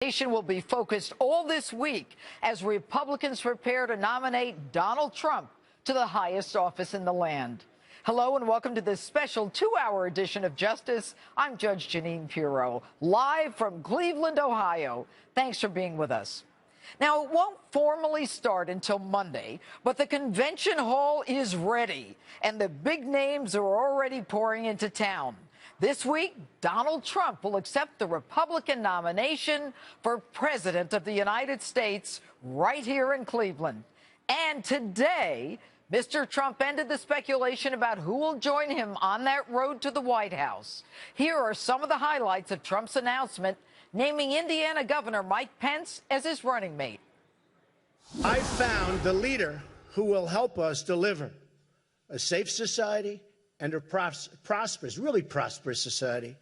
Nation will be focused all this week as Republicans prepare to nominate Donald Trump to the highest office in the land. Hello and welcome to this special 2-hour edition of Justice. I'm Judge Jeanine Pirro, live from Cleveland, Ohio. Thanks for being with us. Now, it won't formally start until Monday, but the convention hall is ready, and the big names are already pouring into town. This week, Donald Trump will accept the Republican nomination for President of the United States right here in Cleveland. And today, Mr. Trump ended the speculation about who will join him on that road to the White House. Here are some of the highlights of Trump's announcement naming Indiana Governor Mike Pence as his running mate. I found the leader who will help us deliver a safe society and a prosperous, really prosperous society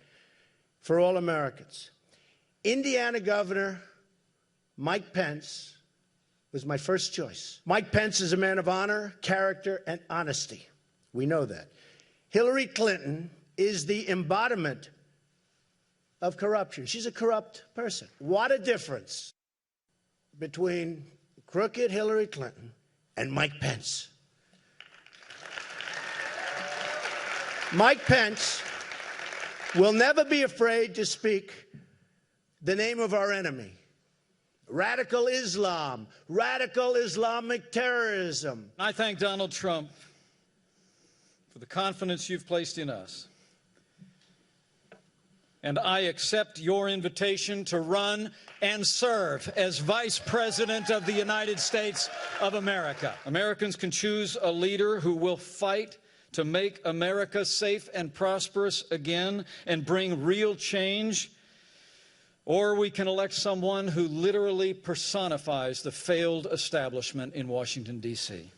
for all Americans. Indiana Governor Mike Pence was my first choice. Mike Pence is a man of honor, character, and honesty. We know that. Hillary Clinton is the embodiment of corruption. She's a corrupt person. What a difference between crooked Hillary Clinton and Mike Pence. Mike Pence will never be afraid to speak the name of our enemy. Radical Islam, radical Islamic terrorism. I thank Donald Trump for the confidence you've placed in us. And I accept your invitation to run and serve as Vice President of the United States of America. Americans can choose a leader who will fight to make America safe and prosperous again and bring real change, or we can elect someone who literally personifies the failed establishment in Washington, D.C.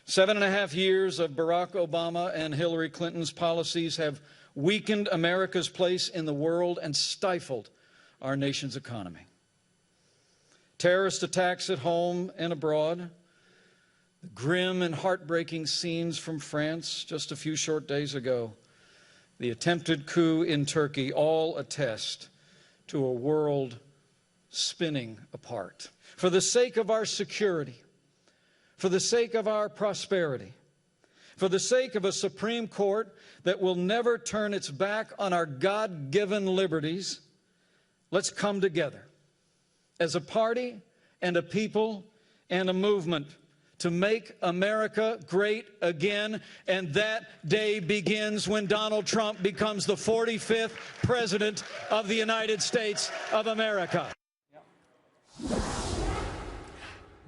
7.5 years of Barack Obama and Hillary Clinton's policies have weakened America's place in the world and stifled our nation's economy. Terrorist attacks at home and abroad, the grim and heartbreaking scenes from France just a few short days ago, the attempted coup in Turkey all attest to a world spinning apart. For the sake of our security, for the sake of our prosperity, for the sake of a Supreme Court that will never turn its back on our God-given liberties, let's come together as a party and a people and a movement to make America great again, and that day begins when Donald Trump becomes the 45th President of the United States of America.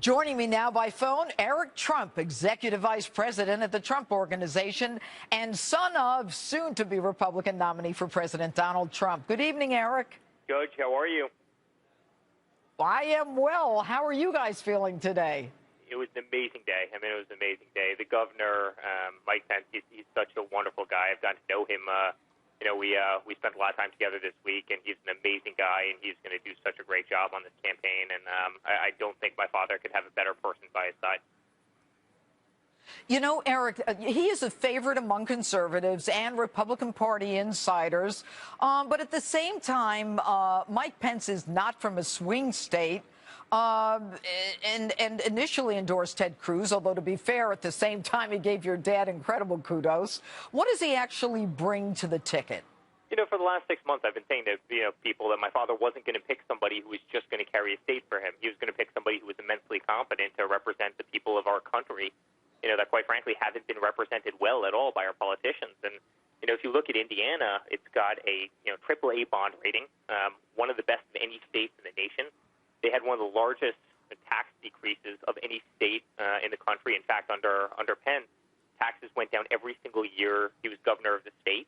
Joining me now by phone, Eric Trump, Executive Vice President at the Trump Organization and son of soon-to-be Republican nominee for President Donald Trump. Good evening, Eric. Judge, how are you? I am well. How are you guys feeling today? It was an amazing day. I mean, it was an amazing day. The governor, Mike Pence, he's such a wonderful guy. I've gotten to know him. We spent a lot of time together this week, and he's an amazing guy, and he's going to do such a great job on this campaign. And I don't think my father could have a better person by his side. You know, Eric, he is a favorite among conservatives and Republican Party insiders. But at the same time, Mike Pence is not from a swing state. And initially endorsed Ted Cruz, although to be fair, at the same time, he gave your dad incredible kudos. What does he actually bring to the ticket? You know, for the last 6 months, I've been saying to people that my father wasn't going to pick somebody who was just going to carry a state for him. He was going to pick somebody who was immensely competent to represent the people of our country, that quite frankly haven't been represented well at all by our politicians. And, if you look at Indiana, it's got a AAA bond rating, one of the best of any state in the nation. They had one of the largest tax decreases of any state in the country. In fact, under Pence, taxes went down every single year he was governor of the state.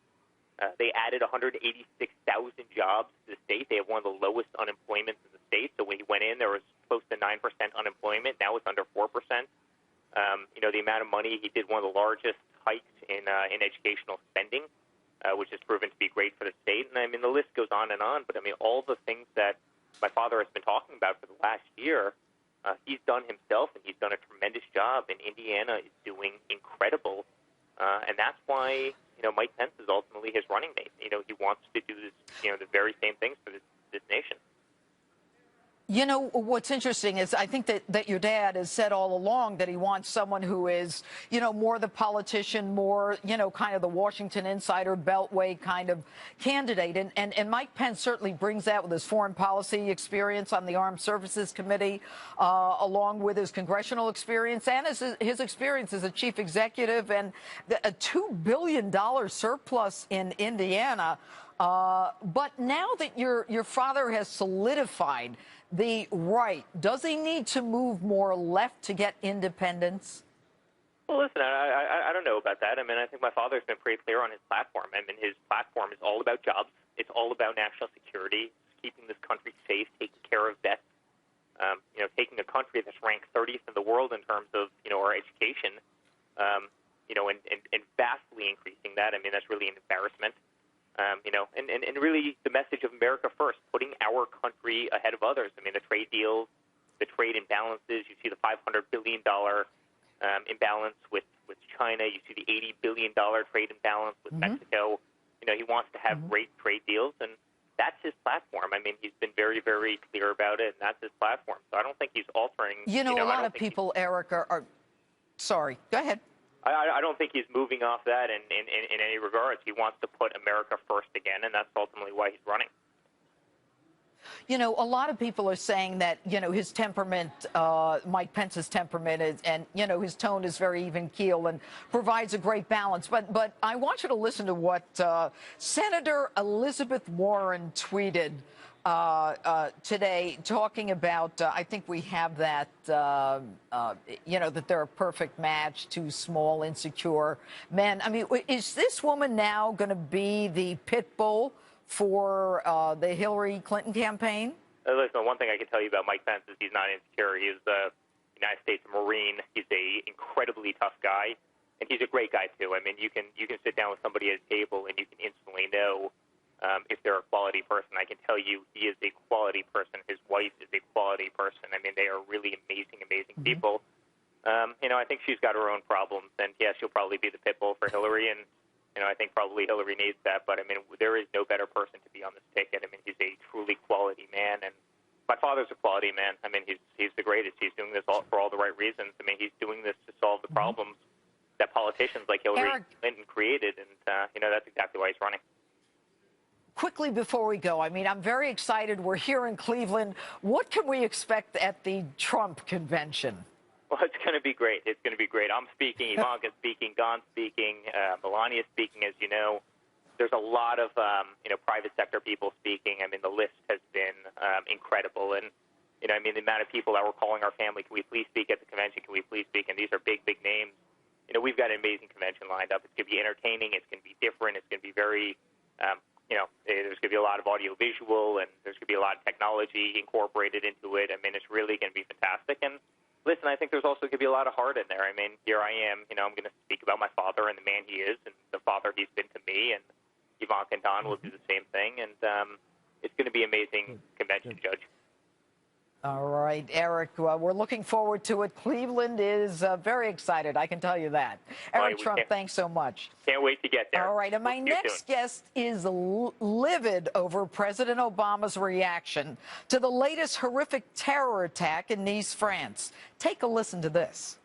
They added 186,000 jobs to the state. They have one of the lowest unemployments in the state. So when he went in, there was close to 9% unemployment. Now it's under 4%. The amount of money, he did one of the largest hikes in educational spending, which has proven to be great for the state. And I mean, the list goes on and on. But I mean, all the things that my father has been talking about for the last year, he's done himself, and he's done a tremendous job. And Indiana is doing incredible, and that's why Mike Pence is ultimately his running mate. He wants to do this, the very same things for this nation. You know, what's interesting is I think that your dad has said all along that he wants someone who is, you know, more the politician, more, you know, kind of the Washington insider beltway kind of candidate. And Mike Pence certainly brings that with his foreign policy experience on the Armed Services Committee, along with his congressional experience and his experience as a chief executive and a $2 billion surplus in Indiana. But now that your father has solidified the right, does he need to move more left to get independence? Well, listen, I don't know about that. I mean, I think my father's been pretty clear on his platform. I mean, his platform is all about jobs. It's all about national security, keeping this country safe, taking care of vets, you know, taking a country that's ranked 30th in the world in terms of, you know, our education, you know, and vastly increasing that. I mean, that's really an embarrassment. You know, and really the message of America first, putting our country ahead of others. I mean, the trade deals, the trade imbalances. You see the $500 billion imbalance with China. You see the $80 billion trade imbalance with Mexico. You know, he wants to have great trade deals, and that's his platform. I mean, he's been very, very clear about it, and that's his platform. So I don't think he's altering. You know, a lot of people, Eric, are sorry. Go ahead. I don't think he's moving off that in any regards. He wants to put America first again, and that's ultimately why he's running. You know, a lot of people are saying that, you know, his temperament, Mike Pence's temperament, and, you know, his tone is very even keel and provides a great balance. But I want you to listen to what Senator Elizabeth Warren tweeted today, talking about, I think we have that, you know, that they're a perfect match, two small, insecure men. I mean, is this woman now going to be the pit bull for the Hillary Clinton campaign? Listen, one thing I can tell you about Mike Pence is he's not insecure. He is a United States Marine. He's an incredibly tough guy, and he's a great guy, too. I mean, you can sit down with somebody at a table, and you can instantly know if they're a quality person. I can tell you he is a quality person. His wife is a quality person. I mean, they are really amazing, amazing people. You know, I think she's got her own problems, and, yeah, she'll probably be the pit bull for Hillary, and, you know, I think probably Hillary needs that. But, I mean, there is no better person to be on this ticket. I mean, he's a truly quality man, and my father's a quality man. I mean, he's the greatest. He's doing this for all the right reasons. I mean, he's doing this to solve the problems that politicians like Hillary Clinton created, and, you know, that's exactly why he's running. Quickly before we go, I mean, I'm very excited. We're here in Cleveland. What can we expect at the Trump convention? Well, it's going to be great. It's going to be great. I'm speaking, Ivanka's speaking, Gahn's speaking, Melania's speaking, as you know. There's a lot of, you know, private sector people speaking. I mean, the list has been incredible. And, you know, I mean, the amount of people that were calling our family, can we please speak at the convention? Can we please speak? And these are big, big names. You know, we've got an amazing convention lined up. It's going to be entertaining. It's going to be different. It's going to be very, you know, there's going to be a lot of audio visual, and there's going to be a lot of technology incorporated into it. I mean, it's really going to be fantastic. And listen, I think there's also going to be a lot of heart in there. I mean, here I am, you know, I'm going to speak about my father and the man he is and the father he's been to me, and Ivanka and Don will do the same thing. And it's going to be an amazing convention, Judge. All right, Eric, we're looking forward to it. Cleveland is very excited, I can tell you that. Eric Trump, thanks so much. Can't wait to get there. All right, and my next guest is livid over President Obama's reaction to the latest horrific terror attack in Nice, France. Take a listen to this.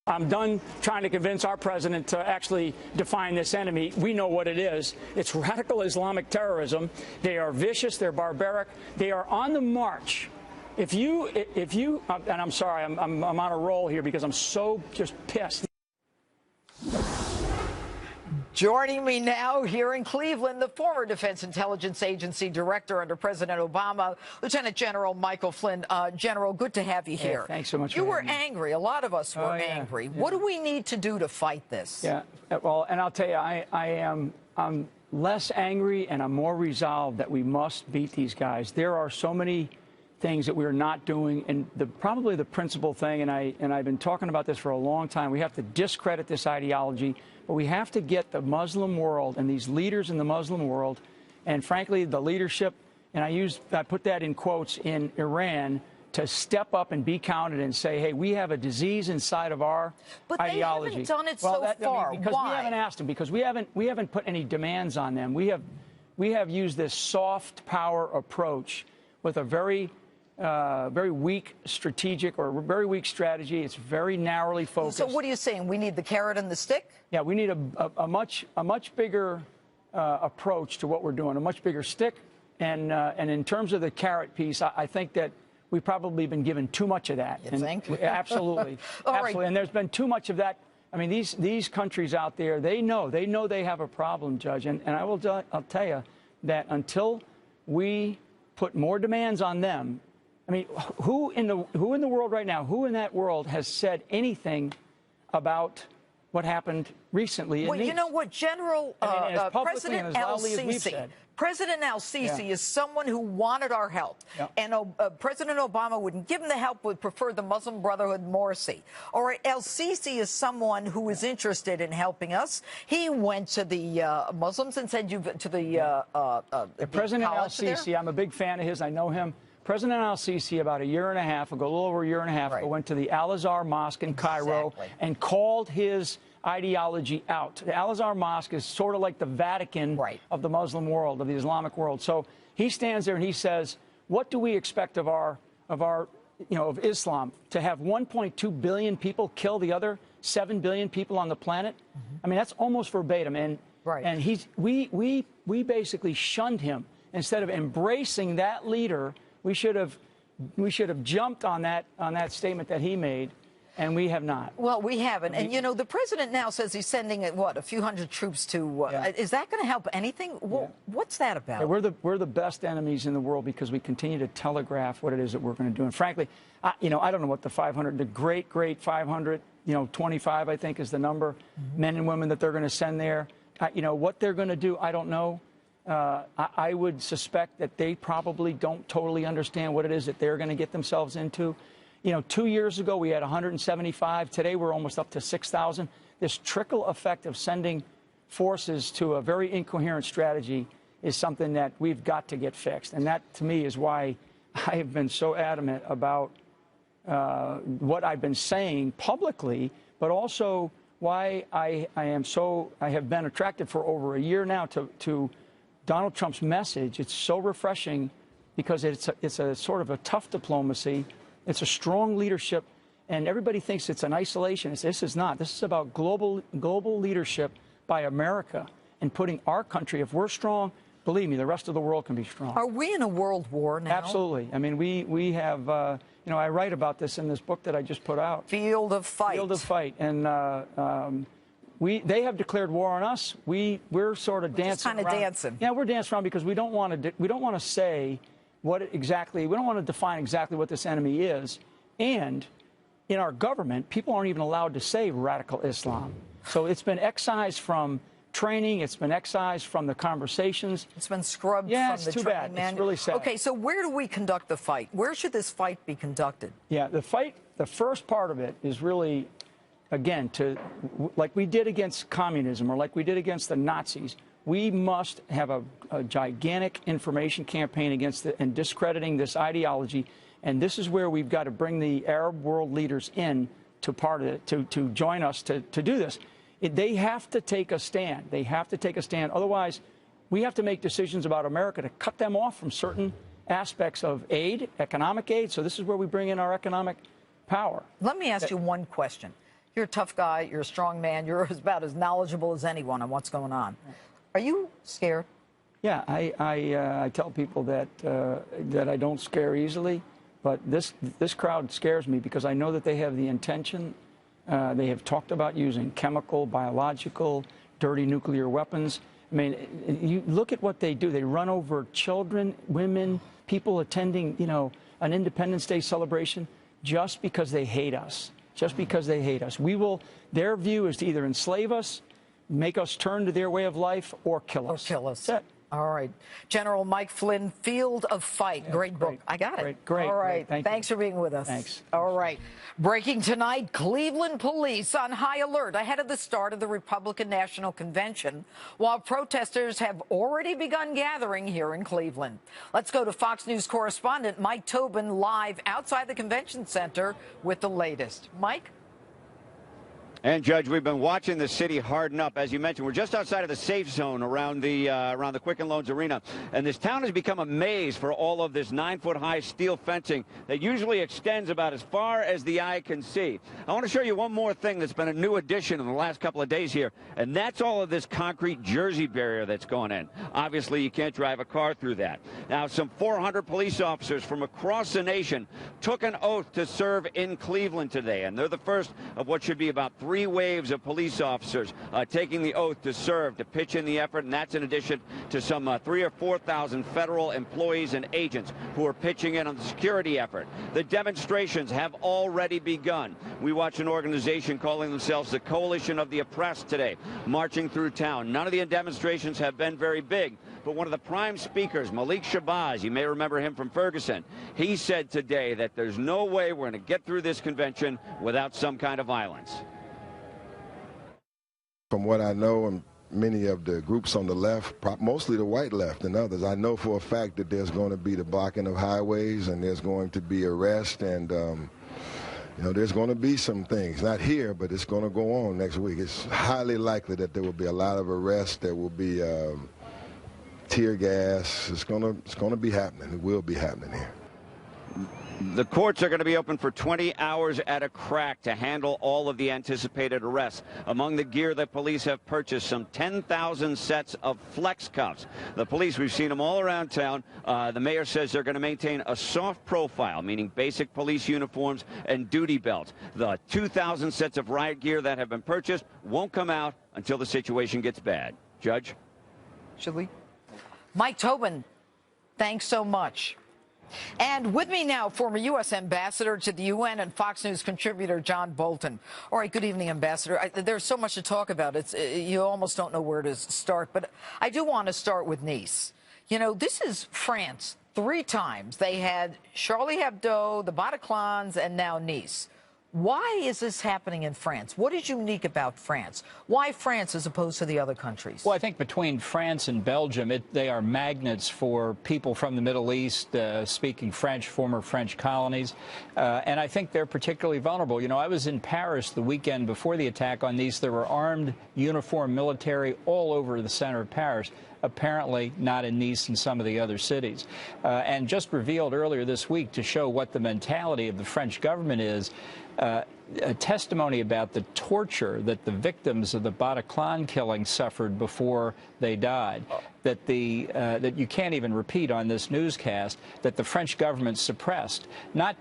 I'm done trying to convince our president to actually define this enemy. We know what it is. It's radical Islamic terrorism. They are vicious. They're barbaric. They are on the march. If you, and I'm sorry, I'm on a roll here because I'm so just pissed. Joining me now here in Cleveland, the former Defense Intelligence Agency director under President Obama, Lieutenant General Michael Flynn. General, good to have you here. Thanks so much. You were angry. A lot of us were angry. Yeah. What do we need to do to fight this? Yeah, well, and I'll tell you, I'm less angry and I'm more resolved that we must beat these guys. There are so many things that we're not doing, and probably the principal thing, and I've been talking about this for a long time, we have to discredit this ideology, but we have to get the Muslim world and these leaders in the Muslim world, and frankly, the leadership, and I put that in quotes, in Iran, to step up and be counted and say, hey, we have a disease inside of our ideology. But they haven't done it so far. Because why? We haven't asked them, because we haven't put any demands on them. We have used this soft power approach with a very very weak strategic or very weak strategy. It's very narrowly focused. So what are you saying? We need the carrot and the stick? Yeah, we need a much bigger approach to what we're doing, a much bigger stick. And in terms of the carrot piece, I think that we've probably been given too much of that. You think? Absolutely. Absolutely. Right. And there's been too much of that. I mean, these countries out there, they know they have a problem, Judge. And I'll tell you that until we put more demands on them, I mean, who in the world right now, who in that world has said anything about what happened recently? Well, you know what, General President al-Sisi. President al-Sisi is someone who wanted our help. Yep. And President Obama wouldn't give him the help, would prefer the Muslim Brotherhood Morsi. Or al-Sisi is someone who is interested in helping us. He went to the Muslims and said, to the President al-Sisi, I'm a big fan of his. I know him. President al-Sisi, about a year and a half ago, a little over a year and a half ago, went to the Al-Azhar Mosque in Cairo and called his ideology out. The Al-Azhar Mosque is sort of like the Vatican of the Muslim world, of the Islamic world. So he stands there and he says, what do we expect of of Islam? To have 1.2 billion people kill the other 7 billion people on the planet? I mean, that's almost verbatim. And we basically shunned him. Instead of embracing that leader, we should have jumped on that statement that he made, and we have not. Well, we haven't. And, you know, the president now says he's sending, a few hundred troops to, is that going to help anything? Well, what's that about? Yeah, we're the best enemies in the world because we continue to telegraph what it is that we're going to do. And frankly, I don't know what the great 500, 25, I think is the number, men and women that they're going to send there. What they're going to do, I don't know. I would suspect that they probably don't totally understand what it is that they're going to get themselves into. 2 years ago, we had 175. Today, we're almost up to 6,000. This trickle effect of sending forces to a very incoherent strategy is something that we've got to get fixed. And that, to me, is why I have been so adamant about what I've been saying publicly, but also why I have been attracted for over a year now to Donald Trump's message. It's so refreshing because it's a sort of a tough diplomacy. It's a strong leadership, and everybody thinks it's an isolation. This is not. This is about global leadership by America and putting our country. If we're strong, believe me, the rest of the world can be strong. Are we in a world war now? Absolutely. I mean, we have. I write about this in this book that I just put out. Field of Fight. Field of Fight, and. They have declared war on us. We're sort of dancing around. Dancing. Yeah, we're dancing around because we don't want to say what exactly. We don't want to define exactly what this enemy is. And in our government, people aren't even allowed to say radical Islam. So it's been excised from training. It's been excised from the conversations. It's been scrubbed from the it's too training bad. manual. It's really sad. Okay, so where do we conduct the fight? Where should this fight be conducted? Yeah, the first part of it is really, again, like we did against communism or like we did against the Nazis, we must have a gigantic information campaign against and discrediting this ideology. And this is where we've got to bring the Arab world leaders in to part of it, to join us to do this. They have to take a stand. They have to take a stand. Otherwise, we have to make decisions about America to cut them off from certain aspects of aid, economic aid. So this is where we bring in our economic power. Let me ask you one question. You're a tough guy. You're a strong man. You're about as knowledgeable as anyone on what's going on. Are you scared? Yeah, I tell people that I don't scare easily, but this crowd scares me because I know that they have the intention. They have talked about using chemical, biological, dirty nuclear weapons. I mean, you look at what they do. They run over children, women, people attending, an Independence Day celebration just because they hate us. Just because they hate us. Their view is to either enslave us, make us turn to their way of life, or kill us. Or kill us. That's it. All right. General Mike Flynn, Field of Fight. Yeah, great book. I got it. Great. All right. Great. Thanks for being with us. Thanks. All right. Breaking tonight, Cleveland police on high alert ahead of the start of the Republican National Convention, while protesters have already begun gathering here in Cleveland. Let's go to Fox News correspondent Mike Tobin live outside the convention center with the latest. Mike? And, Judge, we've been watching the city harden up. As you mentioned, we're just outside of the safe zone around the Quicken Loans Arena. And this town has become a maze for all of this 9-foot-high steel fencing that usually extends about as far as the eye can see. I want to show you one more thing that's been a new addition in the last couple of days here, and that's all of this concrete Jersey barrier that's gone in. Obviously, you can't drive a car through that. Now, some 400 police officers from across the nation took an oath to serve in Cleveland today, and they're the first of what should be about 3 waves of police officers taking the oath to serve, to pitch in the effort, and that's in addition to some 3,000 or 4,000 federal employees and agents who are pitching in on the security effort. The demonstrations have already begun. We watch an organization calling themselves the Coalition of the Oppressed today, marching through town. None of the demonstrations have been very big, but one of the prime speakers, Malik Shabazz, you may remember him from Ferguson, he said today that there's no way we're going to get through this convention without some kind of violence. From what I know, and many of the groups on the left, mostly the white left and others, I know for a fact that there's going to be the blocking of highways and there's going to be arrest and you know, there's going to be some things, not here, but it's going to go on next week. It's highly likely that there will be a lot of arrests. There will be tear gas. It's going to be happening. It will be happening here. The courts are going to be open for 20 hours at a crack to handle all of the anticipated arrests. Among the gear that police have purchased, some 10,000 sets of flex cuffs. The police, we've seen them all around town. The mayor says they're going to maintain a soft profile, meaning basic police uniforms and duty belts. The 2,000 sets of riot gear that have been purchased won't come out until the situation gets bad. Judge? Should we? Mike Tobin, thanks so much. And with me now, former U.S. Ambassador to the UN and Fox News contributor John Bolton. All right, good evening, Ambassador. There's so much to talk about. You almost don't know where to start. But I do want to start with Nice. You know, this is France 3 times. They had Charlie Hebdo, the Bataclans, and now Nice. Why is this happening in France? What is unique about France? Why France as opposed to the other countries? Well, I think between France and Belgium, they are magnets for people from the Middle East speaking French, former French colonies. And I think they're particularly vulnerable. You know, I was in Paris the weekend before the attack on Nice. There were armed, uniformed military all over the center of Paris. Apparently not in Nice and some of the other cities. And just revealed earlier this week to show what the mentality of the French government is, a testimony about the torture that the victims of the Bataclan killing suffered before they died, that you can't even repeat on this newscast, that the French government suppressed, not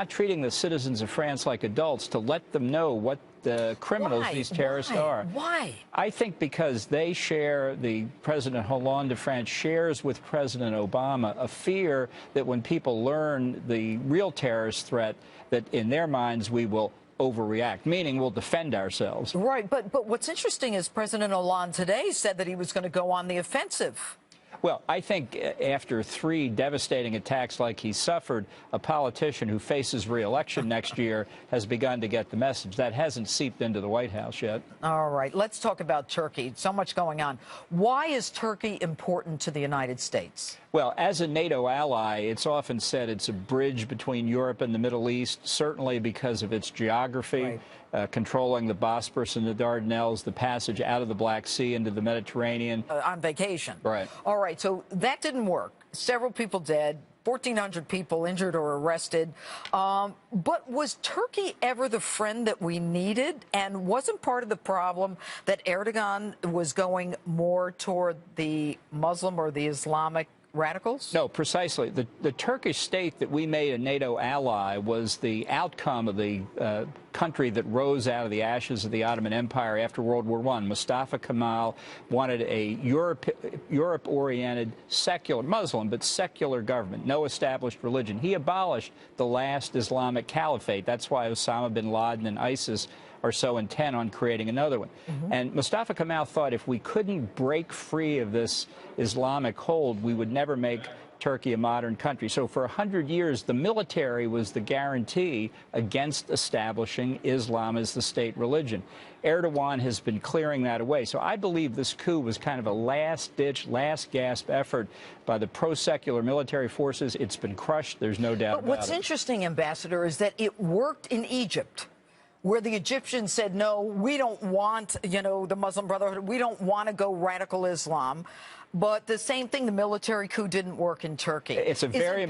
treating the citizens of France like adults to let them know what the criminals these terrorists are. Why? I think because they share, President Hollande of France shares with President Obama a fear that when people learn the real terrorist threat, that in their minds we will overreact, meaning we'll defend ourselves. Right, but what's interesting is President Hollande today said that he was going to go on the offensive. Well, I think after 3 devastating attacks like he suffered, a politician who faces re-election next year has begun to get the message. That hasn't seeped into the White House yet. All right, let's talk about Turkey. So much going on. Why is Turkey important to the United States? Well, as a NATO ally, it's often said it's a bridge between Europe and the Middle East, certainly because of its geography, controlling the Bosporus and the Dardanelles, the passage out of the Black Sea into the Mediterranean. On vacation. Right. All right, so that didn't work. Several people dead, 1,400 people injured or arrested. But was Turkey ever the friend that we needed? And wasn't part of the problem that Erdogan was going more toward the Muslim or the Islamic radicals? No, precisely. The Turkish state that we made a NATO ally was the outcome of the country that rose out of the ashes of the Ottoman Empire after World War I. Mustafa Kemal wanted a Europe-oriented, secular, Muslim, but secular government, no established religion. He abolished the last Islamic caliphate. That's why Osama bin Laden and ISIS are so intent on creating another one. And Mustafa Kemal thought if we couldn't break free of this Islamic hold, we would never make Turkey a modern country. So for 100 years, the military was the guarantee against establishing Islam as the state religion. Erdogan has been clearing that away. So I believe this coup was kind of a last-ditch, last-gasp effort by the pro-secular military forces. It's been crushed. There's no doubt about it. But what's interesting, Ambassador, is that it worked in Egypt. where the Egyptians said, no, we don't want, you know, the Muslim Brotherhood. We don't want to go radical Islam. But the same thing, the military coup didn't work in Turkey. It's a very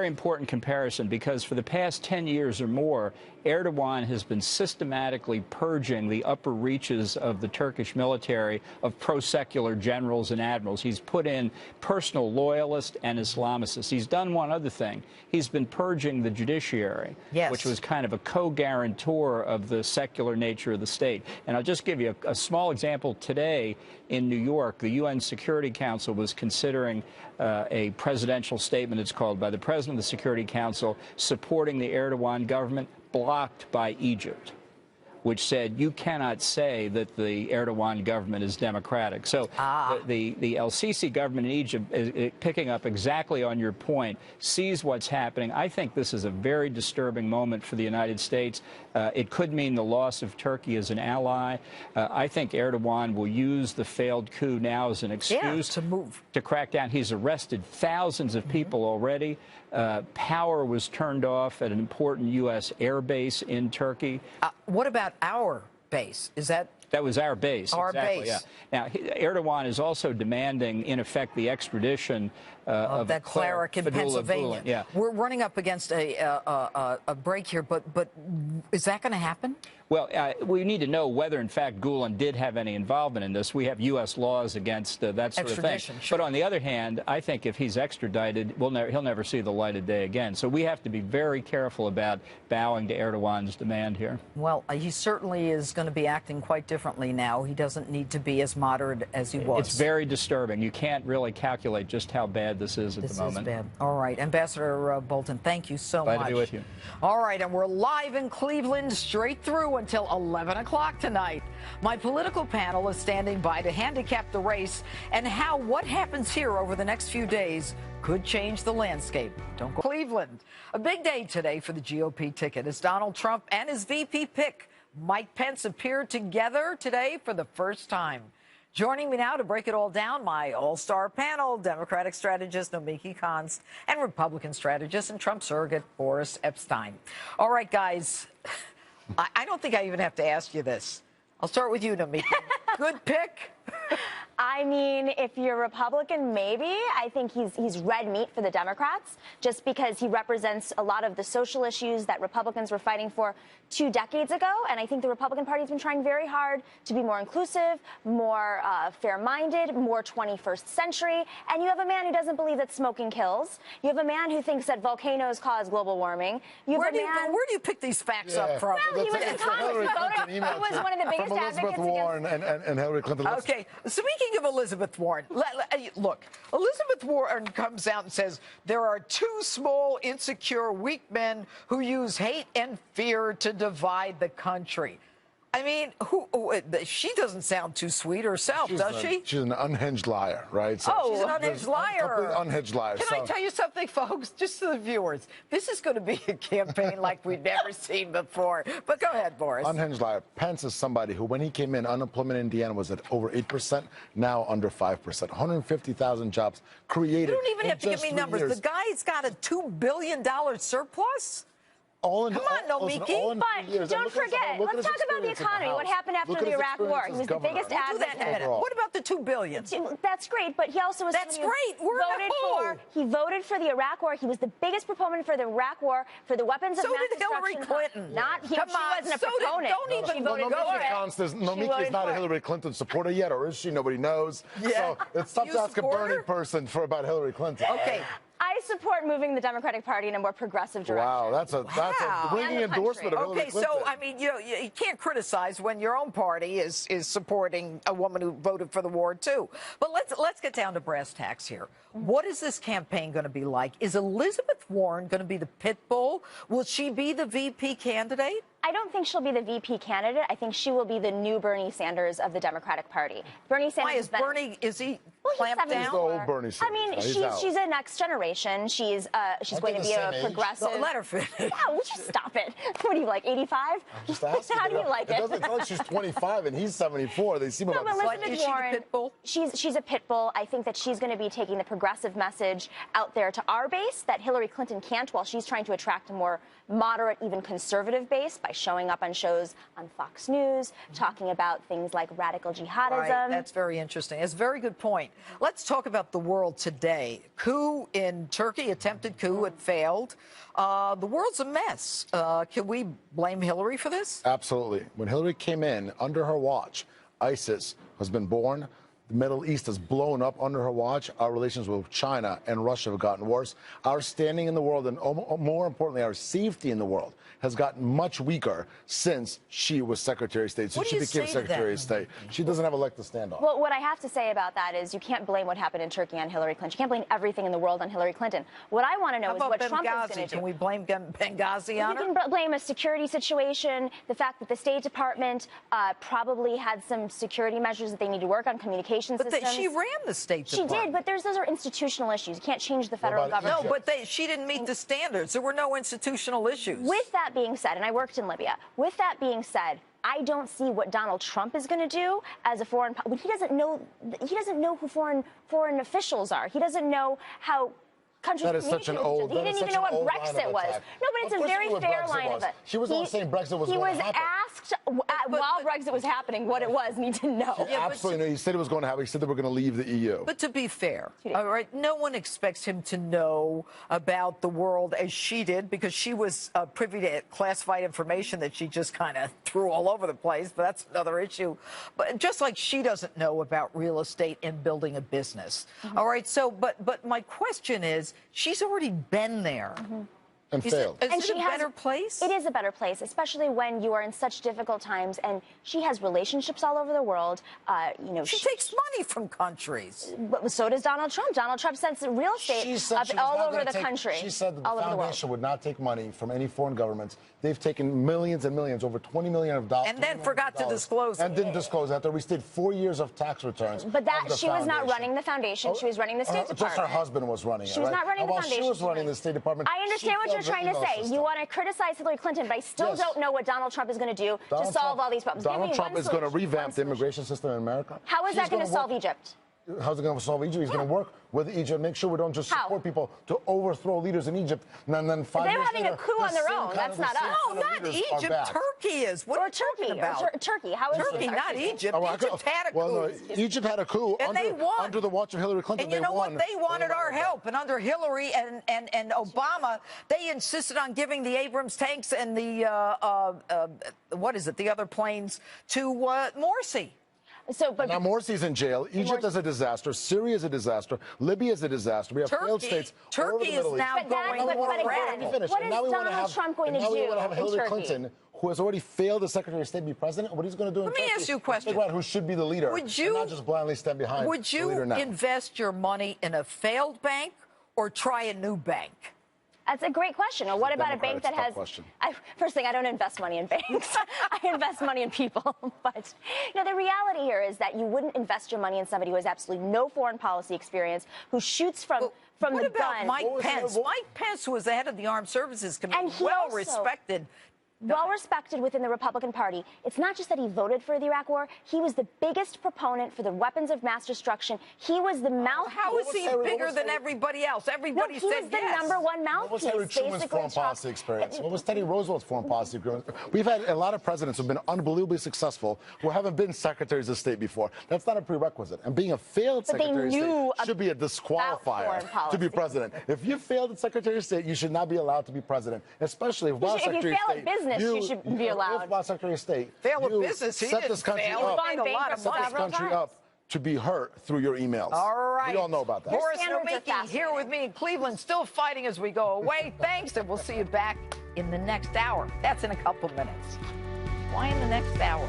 important comparison, because for the past 10 years or more, Erdogan has been systematically purging the upper reaches of the Turkish military of pro-secular generals and admirals. He's put in personal loyalists and Islamicists. He's done one other thing. He's been purging the judiciary, which was kind of a co-guarantor of the secular nature of the state. And I'll just give you a small example. Today in New York, the UN Security Council was considering a presidential statement, it's called, by the President of the Security Council supporting the Erdogan government, blocked by Egypt, which said you cannot say that the Erdogan government is democratic. So the El-Sisi government in Egypt, is picking up exactly on your point, sees what's happening. I think this is a very disturbing moment for the United States. It could mean the loss of Turkey as an ally. I think Erdogan will use the failed coup now as an excuse to crack down. He's arrested thousands of people already. Power was turned off at an important U.S. air base in Turkey. What about our base? Is that... That was our base. Our exactly, base. Yeah. Now, Erdogan is also demanding, in effect, the extradition of that cleric in Pennsylvania. Yeah. We're running up against a break here, but is that going to happen? Well, we need to know whether, in fact, Gulen did have any involvement in this. We have U.S. laws against that sort of thing. Sure. But on the other hand, I think if he's extradited, he'll never see the light of day again. So we have to be very careful about bowing to Erdogan's demand here. Well, he certainly is going to be acting quite differently now. He doesn't need to be as moderate as he was. It's very disturbing. You can't really calculate just how bad this is at the moment. This is bad. All right. Ambassador Bolton, thank you so much. Glad to be with you. All right. And we're live in Cleveland straight through until 11 o'clock tonight. My political panel is standing by to handicap the race and how what happens here over the next few days could change the landscape. Don't go. Cleveland, a big day today for the GOP ticket as Donald Trump and his VP pick, Mike Pence, appeared together today for the first time. Joining me now to break it all down, my all-star panel, Democratic strategist Nomiki Konst and Republican strategist and Trump surrogate Boris Epshteyn. All right, guys, I don't think I even have to ask you this. I'll start with you, Nomiki. Good pick? I mean, if you're Republican, maybe. I think he's red meat for the Democrats, just because he represents a lot of the social issues that Republicans were fighting for 2 decades ago. And I think the Republican Party has been trying very hard to be more inclusive, more fair-minded, more 21st century. And you have a man who doesn't believe that smoking kills. You have a man who thinks that volcanoes cause global warming. Where do you pick these facts up from? Well, he was in Congress. He was one of the biggest advocates Elizabeth Warren and Hillary Clinton. Okay, speaking of Elizabeth Warren, look, Elizabeth Warren comes out and says there are 2 small, insecure, weak men who use hate and fear to divide the country. I mean, she doesn't sound too sweet herself, does she? She's an unhinged liar, right? So she's an unhinged liar. Complete unhinged liar. Can I tell you something, folks? Just to the viewers, this is going to be a campaign like we've never seen before. But go ahead, Boris. Unhinged liar. Pence is somebody who, when he came in, unemployment in Indiana was at over 8%, now under 5%. 150,000 jobs created. You don't even have to give me numbers. Years. The guy's got a $2 billion surplus. Come on, Nomiki. But don't forget, let's talk about the economy. What happened after the Iraq War? He was the biggest advocate. What about the $2 billion? That's great, but he also was. That's great. He voted for the Iraq War. He was the biggest proponent for the Iraq War, for the weapons of mass destruction. So did Hillary Clinton. She wasn't a proponent. Don't even go there. Nomiki is not a Hillary Clinton supporter yet, or is she? Nobody knows. Yeah. So it's tough to ask a Bernie person about Hillary Clinton. Okay. I support moving the Democratic Party in a more progressive direction. Wow, that's a ringing endorsement of Hillary Clinton. So, I mean, you can't criticize when your own party is supporting a woman who voted for the war, too. But let's get down to brass tacks here. What is this campaign going to be like? Is Elizabeth Warren going to be the pit bull? Will she be the VP candidate? I don't think she'll be the VP candidate. I think she will be the new Bernie Sanders of the Democratic Party. Bernie Sanders. Why is Bernie? Is he clamped down? He's the old Bernie Sanders. I mean, she's a next generation. situation. She's going to be a progressive. Let her finish. Yeah, would you stop it? What are you, like 85? Just asking. How do you like it? It doesn't sound like she's 25 and he's 74. They seem No, about but the same. Elizabeth Is she the Warren, pit bull? she's a pit bull. I think that she's going to be taking the progressive message out there to our base that Hillary Clinton can't, while she's trying to attract a more moderate, even conservative base by showing up on shows on Fox News, talking about things like radical jihadism. Right, that's very interesting. It's a very good point. Let's talk about the world today. Coup in Turkey, attempted coup, it failed. The world's a mess. Can we blame Hillary for this? Absolutely. When Hillary came in, under her watch, ISIS has been born. The Middle East has blown up under her watch. Our relations with China and Russia have gotten worse. Our standing in the world, and more importantly, our safety in the world, has gotten much weaker since she was Secretary of State, since she became Secretary of State. She doesn't have a leg to stand on. Well, what I have to say about that is you can't blame what happened in Turkey on Hillary Clinton. You can't blame everything in the world on Hillary Clinton. What I want to know is what Trump is going to do. Can we blame Benghazi on her? You can blame a security situation, the fact that the State Department probably had some security measures that they need to work on, communication systems. But she ran the State Department. She did, but those are institutional issues. You can't change the federal government. No, but she didn't meet the standards. There were no institutional issues. With that being said, and I worked in Libya, with that being said, I don't see what Donald Trump is going to do as a foreign. He doesn't know who foreign officials are. He doesn't know how countries. That is such an old. He didn't even know what Brexit was. No, but it's a very fair line of it. She was not saying Brexit was going to happen. He was asked while Brexit was happening what it was, and he didn't know. Absolutely, no. He said it was going to happen. He said they were going to leave the EU. But to be fair, all right, no one expects him to know about the world as she did, because she was privy to classified information that she just kind of threw all over the place. But that's another issue. But just like she doesn't know about real estate and building a business. All right. So, but my question is, she's already been there. And failed. Is it a better place? It is a better place, especially when you are in such difficult times. And she has relationships all over the world. She takes money from countries. But so does Donald Trump. Donald Trump sends real estate all over the country. She said that the foundation would not take money from any foreign governments. They've taken millions and millions, over $20 million. And then forgot to disclose it. And didn't disclose after we stayed 4 years of tax returns. But she was not running the foundation. She was running the State Department. Just her husband was running it. She was not running the foundation. She was running the State Department. I understand what you're trying to say. You want to criticize Hillary Clinton, but I still don't know what Donald Trump is going to do to solve all these problems. Donald Trump is going to revamp the immigration system in America. How is that going to solve Egypt? How's it going to solve Egypt? He's going to work with Egypt, make sure we don't just support people to overthrow leaders in Egypt, and then 5 years later, they're having a coup on their own. That's not us. No, not Egypt. Turkey is. What are you talking about? Turkey. How is Turkey, not Egypt. Egypt had a coup. Well, no, Egypt had a coup under the watch of Hillary Clinton. And you know what? They wanted our help. And under Hillary and Obama, they insisted on giving the Abrams tanks and the, what is it, the other planes to Morsi. But now Morsi's in jail. Egypt is a disaster. Syria is a disaster. Libya is a disaster. We have failed states. Turkey is now going red. What is Donald Trump going to do? Now we want to have Hillary Clinton, who has already failed as Secretary of State, be president. What he's going to do in Turkey? Let me ask you a question. Figure out who should be the leader. Would you not just blindly stand behind? Would you invest your money in a failed bank or try a new bank? That's a great question. Or what about a bank that has... First thing, I don't invest money in banks. I invest money in people. But the reality here is that you wouldn't invest your money in somebody who has absolutely no foreign policy experience, who shoots from the gun. What about Mike Pence? Mike Pence, who was the head of the Armed Services Committee, and well respected. Well respected within the Republican Party. It's not just that he voted for the Iraq War. He was the biggest proponent for the weapons of mass destruction. He was the mouthpiece. How is he bigger than everybody else? Everybody said yes. He was the number one mouthpiece. What was Harry Truman's foreign policy experience? What was Teddy Roosevelt's foreign policy experience? We've had a lot of presidents who've been unbelievably successful who haven't been secretaries of state before. That's not a prerequisite. And being a failed secretary of state should be a disqualifier to be president. If you failed as secretary of state, you should not be allowed to be president, especially if while secretary of state, if you fail at business, you should be allowed. If while Secretary of State, fail a business, he set this country up to be hurt through your emails. All right. We all know about that. Boris Nomiki here with me in Cleveland, still fighting as we go away. Thanks, and we'll see you back in the next hour. That's in a couple minutes. Why in the next hour?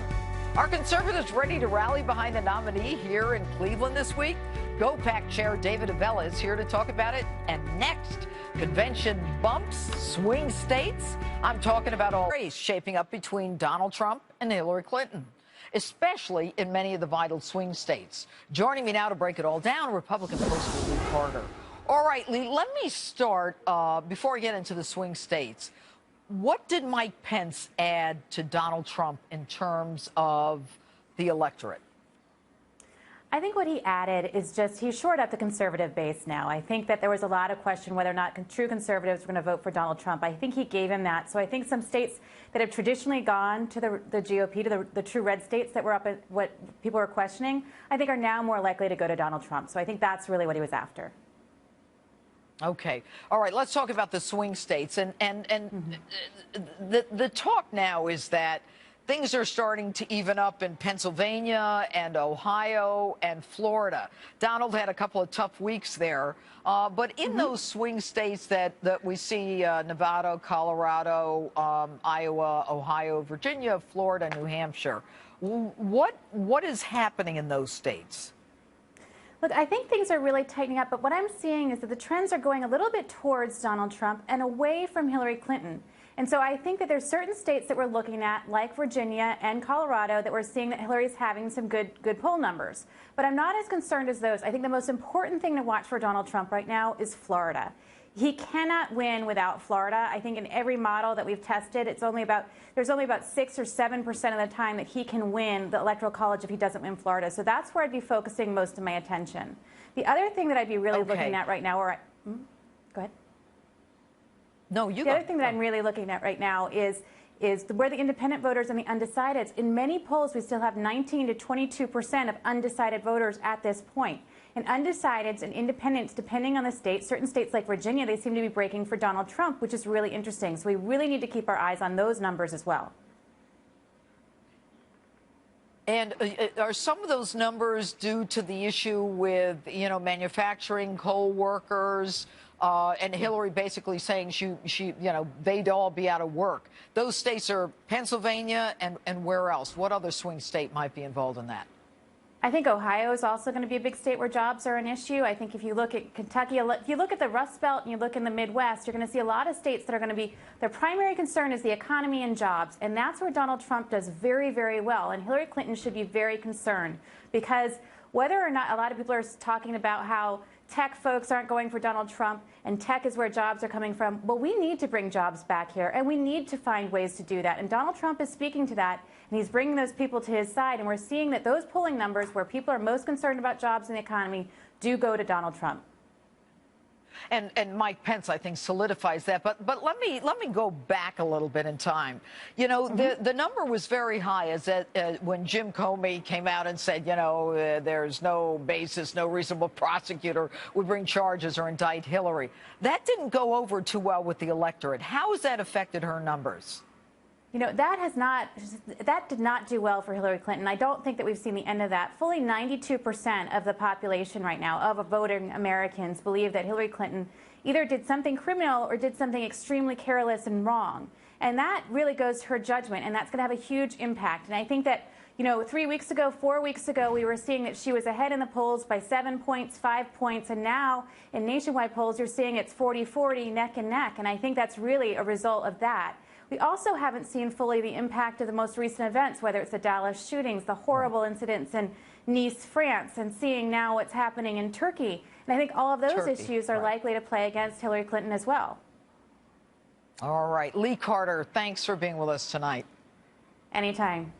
Are conservatives ready to rally behind the nominee here in Cleveland this week? GOPAC Chair David Avella is here to talk about it. And next, convention bumps, swing states. I'm talking about all race shaping up between Donald Trump and Hillary Clinton, especially in many of the vital swing states. Joining me now to break it all down, Republican pollster Lee Carter. All right, Lee, let me start, before I get into the swing states. What did Mike Pence add to Donald Trump in terms of the electorate? I think what he added is just he shored up the conservative base now. I think that there was a lot of question whether or not true conservatives were going to vote for Donald Trump. I think he gave him that. So I think some states that have traditionally gone to the GOP, to the true red states that were up at what people were questioning, I think are now more likely to go to Donald Trump. So I think that's really what he was after. Okay. All right. Let's talk about the swing states. And the talk now is that things are starting to even up in Pennsylvania and Ohio and Florida. Donald had a couple of tough weeks there. But in those swing states that we see, Nevada, Colorado, Iowa, Ohio, Virginia, Florida, New Hampshire, what is happening in those states? Look, I think things are really tightening up, but what I'm seeing is that the trends are going a little bit towards Donald Trump and away from Hillary Clinton. And so I think that there's certain states that we're looking at, like Virginia and Colorado, that we're seeing that Hillary's having some good poll numbers. But I'm not as concerned as those. I think the most important thing to watch for Donald Trump right now is Florida. He cannot win without Florida. I think in every model that we've tested, there's only about 6 or 7% of the time that he can win the Electoral College if he doesn't win Florida. So that's where I'd be focusing most of my attention. The other thing that I'd be really looking at right now, go ahead. No, you go. The other thing that I'm really looking at right now is where the independent voters and the undecideds. In many polls, we still have 19 to 22% of undecided voters at this point. And undecideds and independents, depending on the state, certain states like Virginia, they seem to be breaking for Donald Trump, which is really interesting. So we really need to keep our eyes on those numbers as well. And are some of those numbers due to the issue with, manufacturing, coal workers, and Hillary basically saying they'd all be out of work? Those states are Pennsylvania and where else? What other swing state might be involved in that? I think Ohio is also going to be a big state where jobs are an issue. I think if you look at Kentucky, if you look at the Rust Belt and you look in the Midwest, you're going to see a lot of states that are going to be, their primary concern is the economy and jobs. And that's where Donald Trump does very, very well. And Hillary Clinton should be very concerned because whether or not a lot of people are talking about how tech folks aren't going for Donald Trump and tech is where jobs are coming from, well, we need to bring jobs back here and we need to find ways to do that. And Donald Trump is speaking to that. And he's bringing those people to his side. And we're seeing that those polling numbers where people are most concerned about jobs and the economy do go to Donald Trump. And Mike Pence, I think, solidifies that. But let me go back a little bit in time. The number was very high as when Jim Comey came out and said, there's no basis, no reasonable prosecutor would bring charges or indict Hillary. That didn't go over too well with the electorate. How has that affected her numbers? That did not do well for Hillary Clinton. I don't think that we've seen the end of that. Fully 92% of the population right now, of voting Americans, believe that Hillary Clinton either did something criminal or did something extremely careless and wrong. And that really goes to her judgment, and that's going to have a huge impact. And I think that, 3 weeks ago, 4 weeks ago, we were seeing that she was ahead in the polls by 7 points, 5 points, and now in nationwide polls, you're seeing it's 40-40, neck and neck. And I think that's really a result of that. We also haven't seen fully the impact of the most recent events, whether it's the Dallas shootings, the horrible incidents in Nice, France, and seeing now what's happening in Turkey. And I think all of those issues are likely to play against Hillary Clinton as well. All right. Lee Carter, thanks for being with us tonight. Anytime.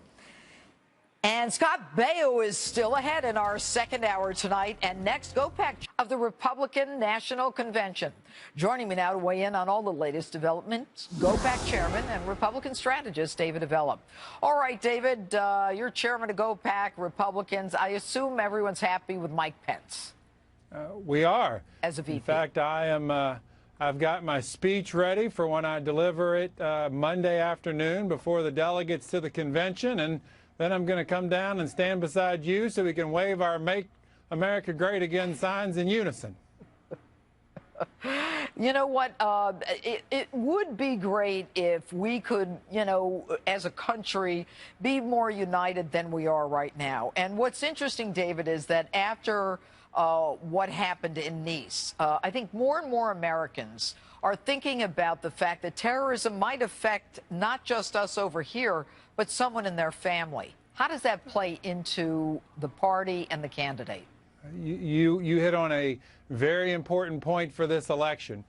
And Scott Baio is still ahead in our second hour tonight. And next, GOPAC of the Republican National Convention. Joining me now to weigh in on all the latest developments, GOPAC chairman and Republican strategist David Avella. All right, David, you're chairman of GOPAC, Republicans. I assume everyone's happy with Mike Pence. We are. As a VP. In fact, I've got my speech ready for when I deliver it Monday afternoon before the delegates to the convention. And then I'm going to come down and stand beside you so we can wave our Make America Great Again signs in unison. You know what? It would be great if we could, as a country, be more united than we are right now. And what's interesting, David, is that after what happened in Nice, I think more and more Americans are thinking about the fact that terrorism might affect not just us over here, but someone in their family. How does that play into the party and the candidate? You hit on a very important point for this election.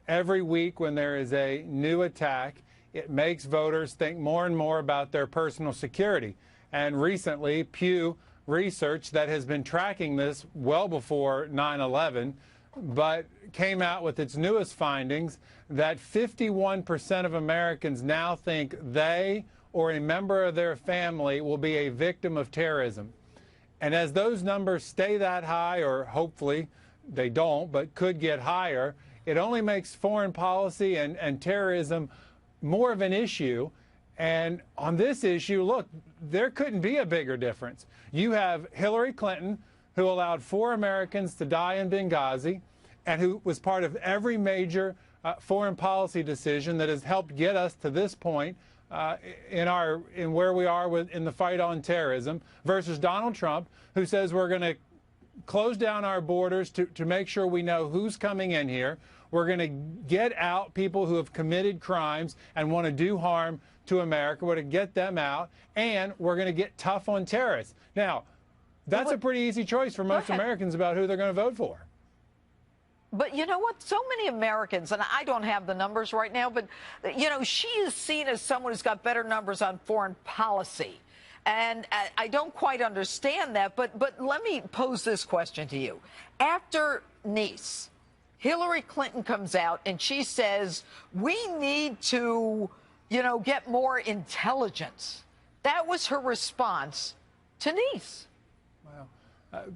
Every week when there is a new attack, it makes voters think more and more about their personal security. And recently, Pew Research, that has been tracking this well before 9/11, but came out with its newest findings that 51% of Americans now think they or a member of their family will be a victim of terrorism. And as those numbers stay that high, or hopefully they don't, but could get higher, it only makes foreign policy and terrorism more of an issue. And on this issue, look, there couldn't be a bigger difference. You have Hillary Clinton, who allowed 4 Americans to die in Benghazi, and who was part of every major foreign policy decision that has helped get us to this point in where we are in the fight on terrorism, versus Donald Trump, who says we're going to close down our borders to make sure we know who's coming in here. We're going to get out people who have committed crimes and want to do harm to America. We're going to get them out, and we're going to get tough on terrorists. Now, that's a pretty easy choice for most Americans about who they're going to vote for. But you know what? So many Americans, and I don't have the numbers right now, but, you know, she is seen as someone who's got better numbers on foreign policy. And I don't quite understand that, but let me pose this question to you. After Nice, Hillary Clinton comes out and she says, we need to, you know, get more intelligence. That was her response to Nice.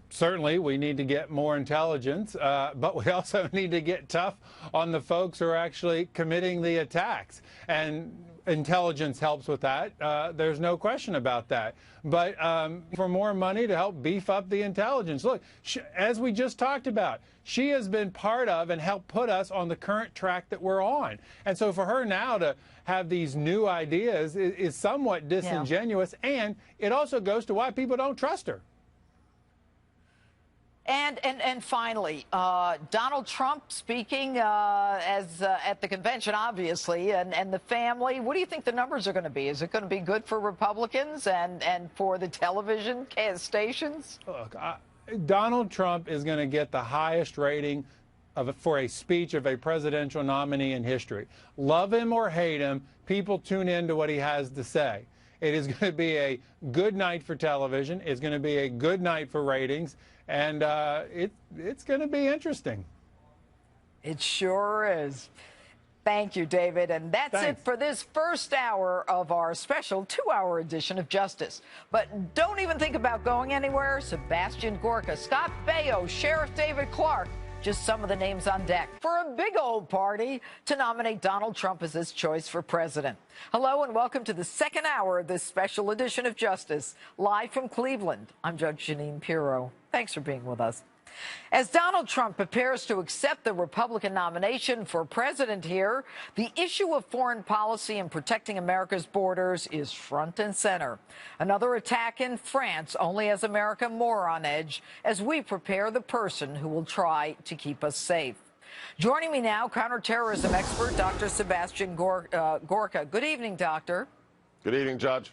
Certainly, we need to get more intelligence, but we also need to get tough on the folks who are actually committing the attacks. And intelligence helps with that. There's no question about that. But for more money to help beef up the intelligence. Look, as we just talked about, she has been part of and helped put us on the current track that we're on. And so for her now to have these new ideas is somewhat disingenuous. Yeah. And it also goes to why people don't trust her. And finally, Donald Trump speaking at the convention, obviously, and the family. What do you think the numbers are going to be? Is it going to be good for Republicans and for the television stations? Look, Donald Trump is going to get the highest rating for a speech of a presidential nominee in history. Love him or hate him, people tune in to what he has to say. It is going to be a good night for television. It's going to be a good night for ratings. And it's going to be interesting. It sure is. Thank you, David. And that's it for this first hour of our special 2-hour edition of Justice. But don't even think about going anywhere. Sebastian Gorka, Scott Baio, Sheriff David Clark, just some of the names on deck for a big old party to nominate Donald Trump as his choice for president. Hello and welcome to the second hour of this special edition of Justice, live from Cleveland. I'm Judge Jeanine Pirro. Thanks for being with us. As Donald Trump prepares to accept the Republican nomination for president here, the issue of foreign policy and protecting America's borders is front and center. Another attack in France only has America more on edge as we prepare the person who will try to keep us safe. Joining me now, counterterrorism expert Dr. Sebastian Gorka. Good evening, Doctor. Good evening, Judge.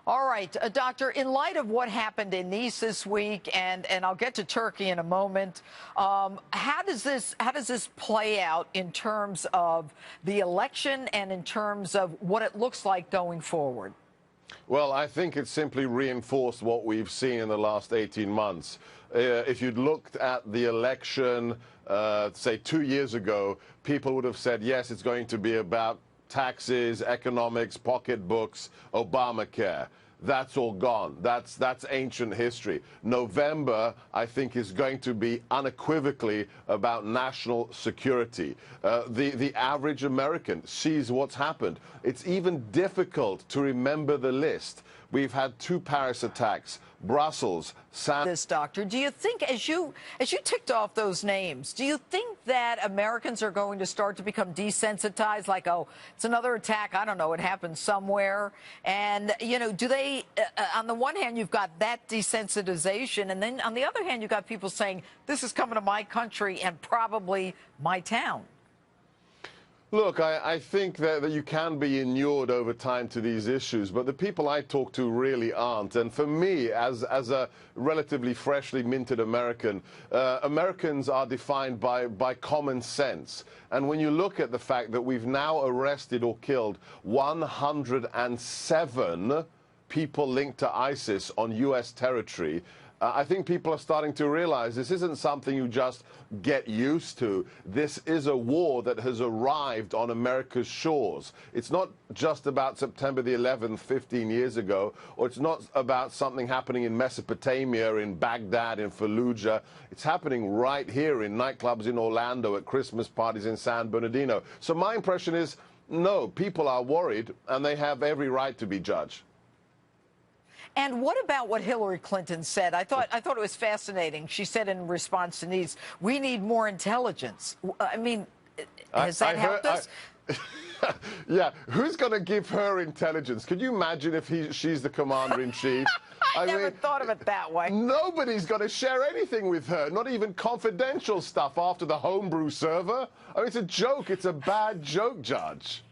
All right, Doctor, in light of what happened in Nice this week, and I'll get to Turkey in a moment, how does this play out in terms of the election and in terms of what it looks like going forward? Well, I think it simply reinforced what we've seen in the last 18 months. If you'd looked at the election, say 2 years ago, people would have said, yes, it's going to be about taxes, economics, pocketbooks, Obamacare. That's all gone. That's ancient history. November, I think, is going to be unequivocally about national security. The average American sees what's happened. It's even difficult to remember the list. We've had 2 Paris attacks, Brussels, This, Doctor, do you think, as you ticked off those names, do you think that Americans are going to start to become desensitized, like, oh, it's another attack, I don't know, it happened somewhere? And, you know, do they, on the one hand, you've got that desensitization, and then on the other hand, you've got people saying, this is coming to my country and probably my town? Look, I think that you can be inured over time to these issues, but the people I talk to really aren't. And for me, as a relatively freshly minted American, Americans are defined by common sense. And when you look at the fact that we've now arrested or killed 107 people linked to ISIS on U.S. territory, I think people are starting to realize this isn't something you just get used to. This is a war that has arrived on America's shores. It's not just about September the 11th, 15 years ago, or it's not about something happening in Mesopotamia, in Baghdad, in Fallujah. It's happening right here in nightclubs in Orlando, at Christmas parties in San Bernardino. So my impression is, no, people are worried, and they have every right to be judged. And what about what Hillary Clinton said? I thought it was fascinating. She said in response to needs, we need more intelligence. I mean, has that helped us? Yeah, who's going to give her intelligence? Could you imagine if she's the commander-in-chief? I never thought of it that way. Nobody's going to share anything with her, not even confidential stuff after the homebrew server. I mean, it's a joke. It's a bad joke, Judge.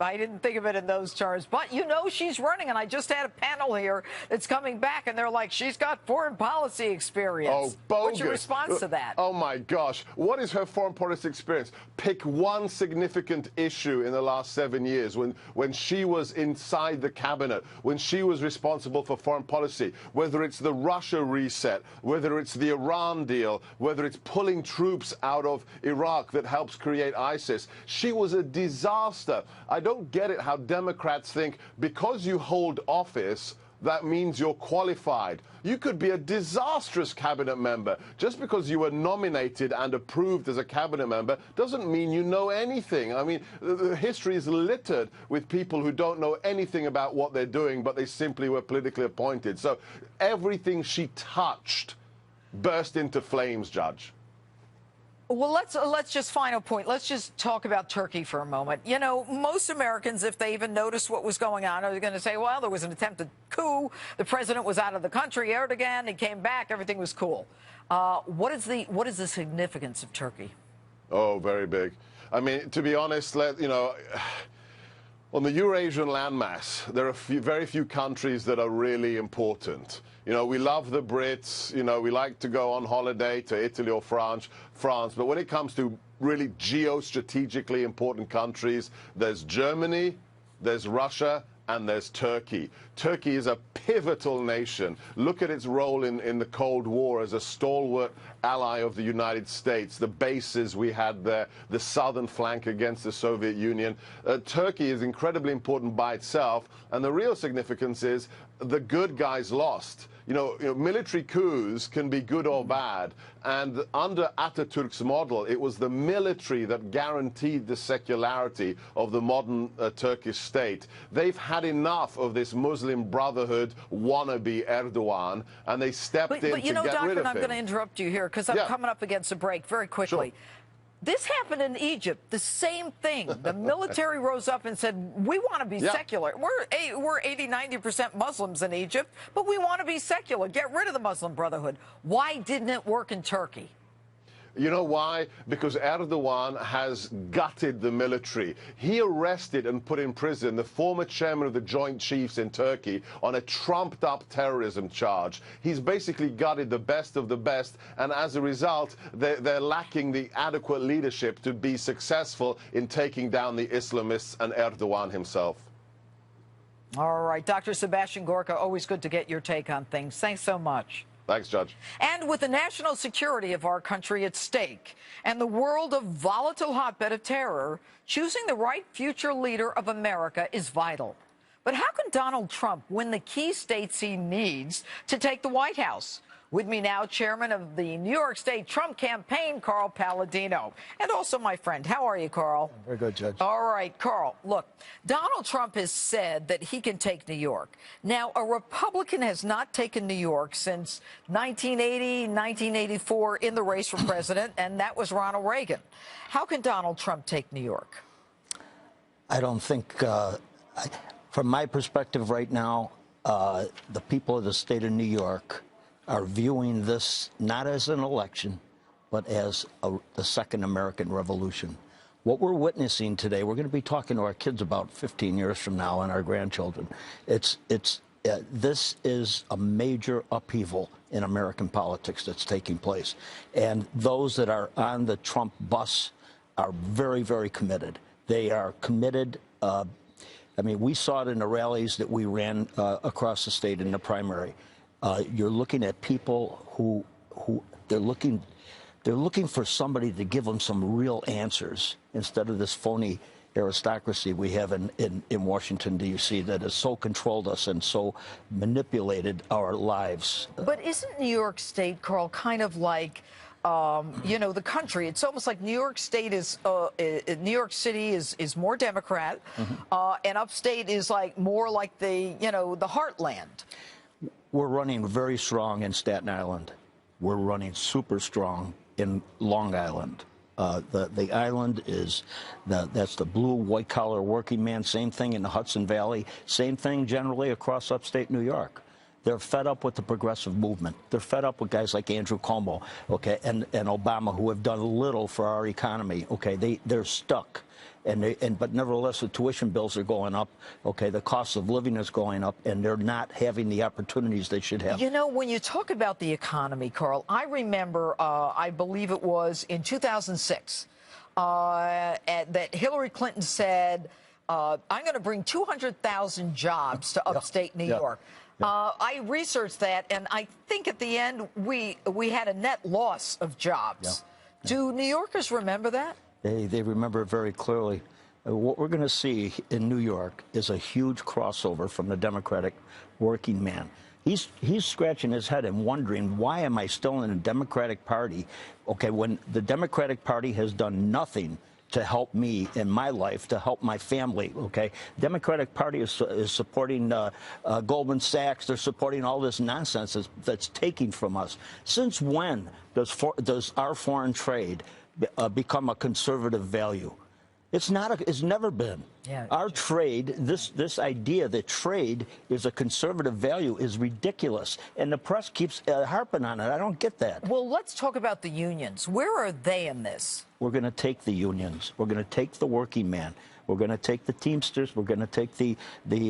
I didn't think of it in those terms, but you know she's running, and I just had a panel here that's coming back, and they're like, she's got foreign policy experience. Oh, bogus. What's your response to that? Oh, my gosh. What is her foreign policy experience? Pick one significant issue in the last 7 years when she was inside the cabinet, when she was responsible for foreign policy, whether it's the Russia reset, whether it's the Iran deal, whether it's pulling troops out of Iraq that helps create ISIS. She was a disaster. I don't get it how Democrats think because you hold office, that means you're qualified. You could be a disastrous cabinet member. Just because you were nominated and approved as a cabinet member doesn't mean you know anything. I mean, the history is littered with people who don't know anything about what they're doing, but they simply were politically appointed. So everything she touched burst into flames, Judge. Well, let's just final point. Let's just talk about Turkey for a moment. You know, most Americans, if they even noticed what was going on, are going to say, well, there was an attempted coup. The president was out of the country, Erdogan. He came back. Everything was cool. What is the significance of Turkey? Oh, very big. I mean, to be honest, on the Eurasian landmass, there are very few countries that are really important. You know, we love the Brits. You know, we like to go on holiday to Italy or France. But when it comes to really geostrategically important countries, there's Germany, there's Russia, and there's Turkey. Turkey is a pivotal nation. Look at its role in the Cold War as a stalwart ally of the United States, the bases we had there, the southern flank against the Soviet Union. Turkey is incredibly important by itself, and the real significance is the good guys lost. You know, military coups can be good or bad, and under Atatürk's model, it was the military that guaranteed the secularity of the modern Turkish state. They've had enough of this Muslim Brotherhood wannabe Erdogan, and they stepped in to get rid of him. But you know, Doctor, I'm going to interrupt you here because I'm coming up against a break very quickly. Sure. This happened in Egypt, the same thing. The military rose up and said, we want to be secular. We're 80, 90% Muslims in Egypt, but we want to be secular. Get rid of the Muslim Brotherhood. Why didn't it work in Turkey? You know why? Because Erdogan has gutted the military. He arrested and put in prison the former chairman of the Joint Chiefs in Turkey on a trumped-up terrorism charge. He's basically gutted the best of the best, and as a result, they're lacking the adequate leadership to be successful in taking down the Islamists and Erdogan himself. All right. Dr. Sebastian Gorka, always good to get your take on things. Thanks so much. Thanks, Judge. And with the national security of our country at stake and the world a volatile hotbed of terror, choosing the right future leader of America is vital. But how can Donald Trump win the key states he needs to take the White House? With me now, chairman of the New York State Trump campaign, Carl Paladino, and also my friend. How are you, Carl? Very good, Judge. All right, Carl, look, Donald Trump has said that he can take New York. Now, a Republican has not taken New York since 1980, 1984 in the race for president, and that was Ronald Reagan. How can Donald Trump take New York? I don't think, from my perspective right now, the people of the state of New York are viewing this not as an election, but as the Second American Revolution. What we're witnessing today, we're going to be talking to our kids about 15 years from now and our grandchildren. This is a major upheaval in American politics that's taking place. And those that are on the Trump bus are very, very committed. They are committed. I mean, we saw it in the rallies that we ran across the state in the primary. You're looking at people who they're looking for somebody to give them some real answers instead of this phony aristocracy we have in Washington, D.C. that has so controlled us and so manipulated our lives. But isn't New York State, Carl, kind of like, you know, the country? It's almost like New York State is, New York City is more Democrat, and upstate is like more like the, you know, the heartland. We're running very strong in Staten Island. We're running super strong in Long Island. The island is that's the blue white collar working man. Same thing in the Hudson Valley. Same thing generally across upstate New York. They're fed up with the progressive movement. They're fed up with guys like Andrew Cuomo, okay, and Obama, who have done little for our economy. Okay, they're stuck. But nevertheless, the tuition bills are going up. Okay, the cost of living is going up, and they're not having the opportunities they should have. You know, when you talk about the economy, Carl, I remember, I believe it was in 2006, that Hillary Clinton said, I'm going to bring 200,000 jobs to upstate New York. I researched that, and I think at the end we had a net loss of jobs. Do New Yorkers remember that? They remember it very clearly. What we're going to see in New York is a huge crossover from the Democratic working man. He's scratching his head and wondering, why am I still in a Democratic Party? Okay, when the Democratic Party has done nothing to help me in my life, to help my family, okay? Democratic Party is supporting Goldman Sachs. They're supporting all this nonsense that's taking from us. Since when does our foreign trade become a conservative value? It's not. It's never been. Our trade, this idea that trade is a conservative value is ridiculous, and the press keeps harping on it. I don't get that. Well, let's talk about the unions. Where are they in this? We're going to take the unions. We're going to take the working man. We're going to take the Teamsters. We're going to take the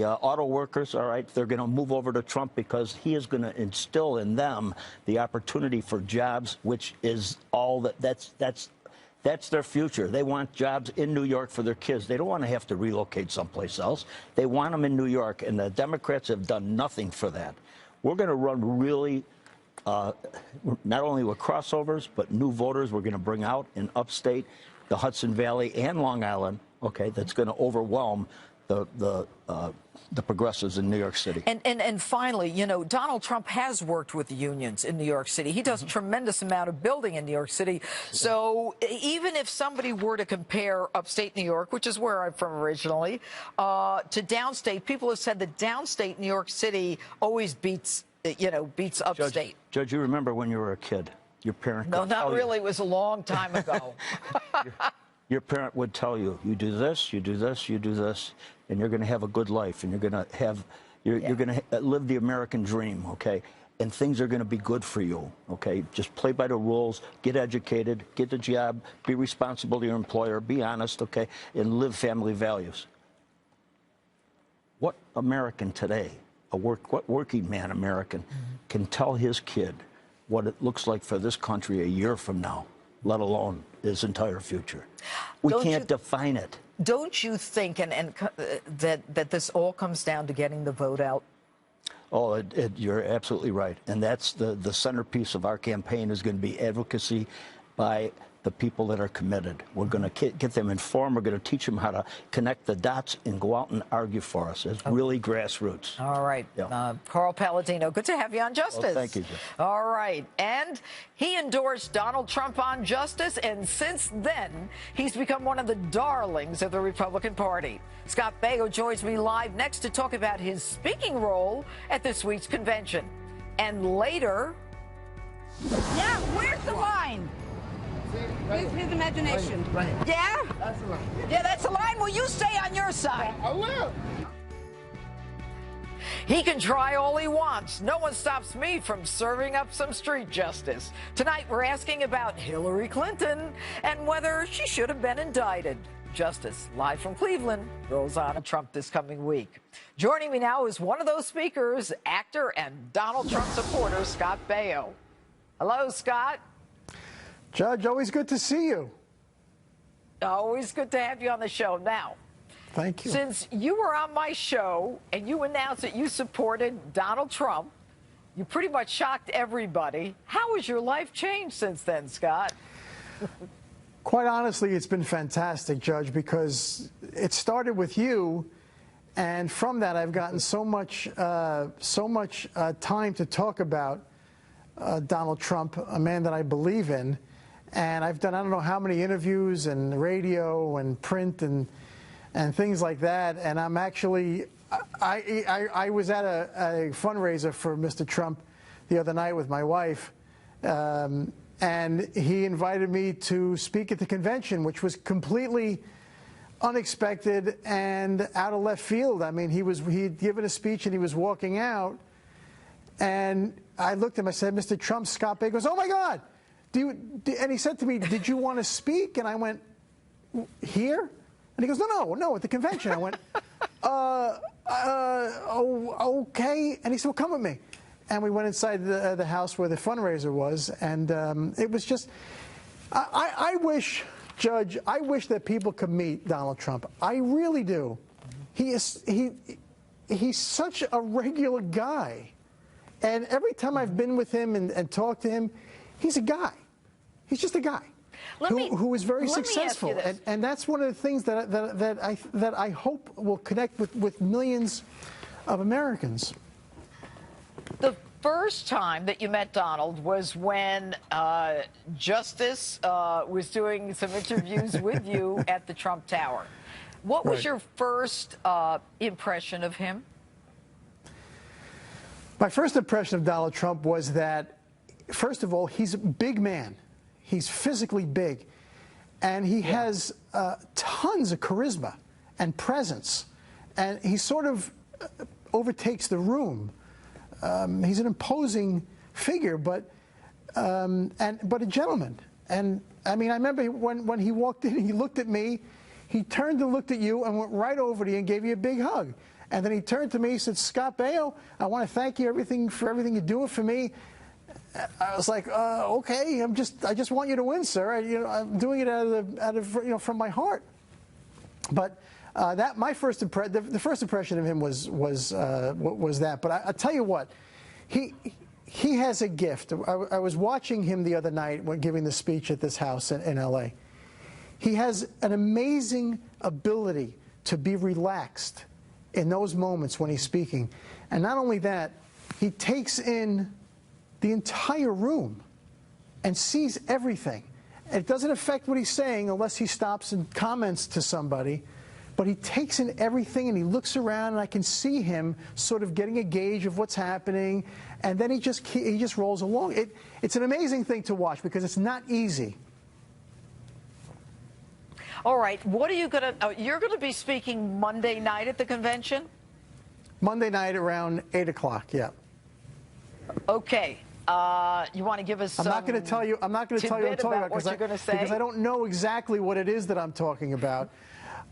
auto workers. All right, they're going to move over to Trump because he is going to instill in them the opportunity for jobs, which is all that's their future. They want jobs in New York for their kids. They don't want to have to relocate someplace else. They want them in New York, and the Democrats have done nothing for that. We're going to run really, not only with crossovers, but new voters we're going to bring out in upstate, the Hudson Valley, and Long Island, okay, that's going to overwhelm the progressives in New York City. And finally, you know, Donald Trump has worked with the unions in New York City. He does a tremendous amount of building in New York City. So even if somebody were to compare upstate New York, which is where I'm from originally, to downstate, people have said that downstate New York City always beats upstate. Judge, you remember when you were a kid, your parent? No, not really. It was a long time ago. Your parent would tell you, you do this, you do this, you do this, and you're going to have a good life, and you're going to have, you're going to live the American dream, okay? And things are going to be good for you, okay? Just play by the rules, get educated, get a job, be responsible to your employer, be honest, okay, and live family values. What American today, what working man American can tell his kid what it looks like for this country a year from now, let alone his entire future? We can't define it. Don't you think that this all comes down to getting the vote out? Oh, you're absolutely right. And that's the centerpiece of our campaign is going to be advocacy by the people that are committed. We're going to get them informed. We're going to teach them how to connect the dots and go out and argue for us. It's really grassroots. All right. Carl Paladino, good to have you on Justice. Oh, thank you, Jeff. All right. And he endorsed Donald Trump on Justice, and since then, he's become one of the darlings of the Republican Party. Scott Baio joins me live next to talk about his speaking role at this week's convention. And later... Yeah, where's the line? Use his imagination. Right. Yeah? That's the line. Yeah, that's the line. Will you stay on your side? I will. He can try all he wants. No one stops me from serving up some street justice. Tonight, we're asking about Hillary Clinton and whether she should have been indicted. Justice, live from Cleveland, rolls on Trump this coming week. Joining me now is one of those speakers, actor and Donald Trump supporter, Scott Baio. Hello, Scott. Judge, always good to see you. Always good to have you on the show. Now, thank you. Since you were on my show and you announced that you supported Donald Trump, you pretty much shocked everybody. How has your life changed since then, Scott? Quite honestly, it's been fantastic, Judge, because it started with you, and from that I've gotten so much time to talk about Donald Trump, a man that I believe in, and I've done I don't know how many interviews and radio and print and things like that, and I'm actually I was at a fundraiser for Mr. Trump the other night with my wife. And he invited me to speak at the convention, which was completely unexpected and out of left field. I mean, he'd given a speech and he was walking out, and I looked at him. I said, "Mr. Trump," Scott Baio goes, "Oh my God, and he said to me, "Did you want to speak?" And I went, "Here?" And he goes, "No, at the convention." I went, okay." And he said, "Well, come with me." And we went inside the house where the fundraiser was, and it was just, I wish, Judge, I wish that people could meet Donald Trump. I really do. He's such a regular guy. And every time I've been with him and talked to him, he's a guy. He's just a guy who is very successful. And that's one of the things that I hope will connect with millions of Americans. The first time that you met Donald was when Justice was doing some interviews with you at the Trump Tower. What was your first impression of him? My first impression of Donald Trump was that, first of all, he's a big man. He's physically big. And he has tons of charisma and presence. And he sort of overtakes the room. He's an imposing figure, but a gentleman. And I mean, I remember when he walked in, he looked at me, he turned and looked at you and went right over to you and gave you a big hug. And then he turned to me, he said, "Scott Baio, I want to thank you for everything you're doing for me." I was like, "Okay, I just want you to win, sir. I'm doing it out of from my heart." But the first impression of him was that. But I tell you what, he has a gift. I was watching him the other night when giving the speech at this house in L.A. He has an amazing ability to be relaxed in those moments when he's speaking, and not only that, he takes in the entire room and sees everything. It doesn't affect what he's saying unless he stops and comments to somebody. But he takes in everything and he looks around, and I can see him sort of getting a gauge of what's happening, and then he just rolls along. It's an amazing thing to watch because it's not easy. All right, what are you you're gonna be speaking Monday night at the convention? Monday night around 8 o'clock. Yeah. Okay. You want to give us? I'm not going to tell you. I'm not going to tell you what I'm talking about because I don't know exactly what it is that I'm talking about.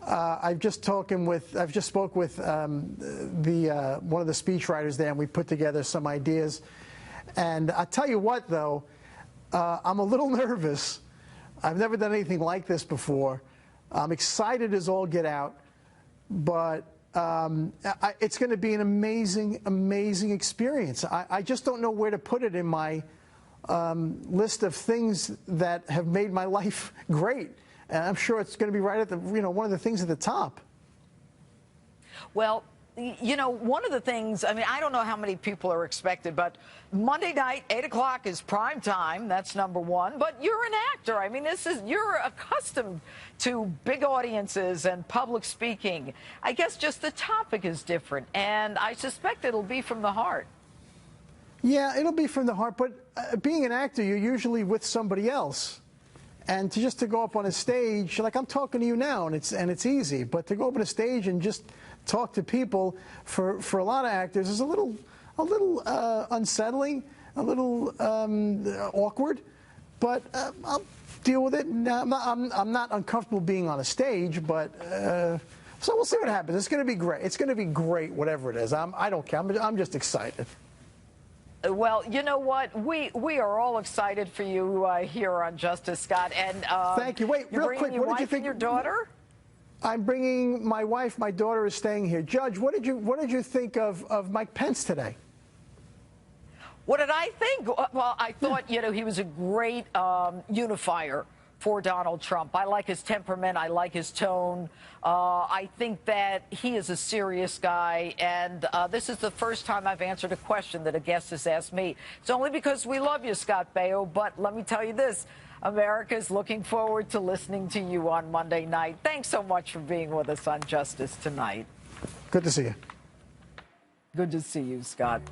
I've just spoke with one of the speechwriters there, and we put together some ideas. And I tell you what, though, I'm a little nervous. I've never done anything like this before. I'm excited as all get out, but it's going to be an amazing, amazing experience. I just don't know where to put it in my list of things that have made my life great. And I'm sure it's going to be right at the, one of the things at the top. Well, one of the things, I mean, I don't know how many people are expected, but Monday night, 8 o'clock is prime time. That's number one. But you're an actor. I mean, you're accustomed to big audiences and public speaking. I guess just the topic is different, and I suspect it'll be from the heart. Yeah, it'll be from the heart, but being an actor, you're usually with somebody else. And to go up on a stage, like I'm talking to you now, and it's easy. But to go up on a stage and just talk to people for a lot of actors is a little unsettling, a little awkward. But I'll deal with it. I'm not uncomfortable being on a stage, but so we'll see what happens. It's going to be great. It's going to be great, whatever it is. I don't care. I'm just excited. Well, you know what? We are all excited for you here on Justice, Scott. And thank you. Wait, real quick. What did you think? Your daughter? I'm bringing my wife. My daughter is staying here. Judge, what did you think of Mike Pence today? What did I think? Well, I thought, he was a great unifier for Donald Trump. I like his temperament. I like his tone. I think that he is a serious guy, and this is the first time I've answered a question that a guest has asked me. It's only because we love you, Scott Baio, but let me tell you this. America's looking forward to listening to you on Monday night. Thanks so much for being with us on Justice Tonight. Good to see you. Good to see you, Scott.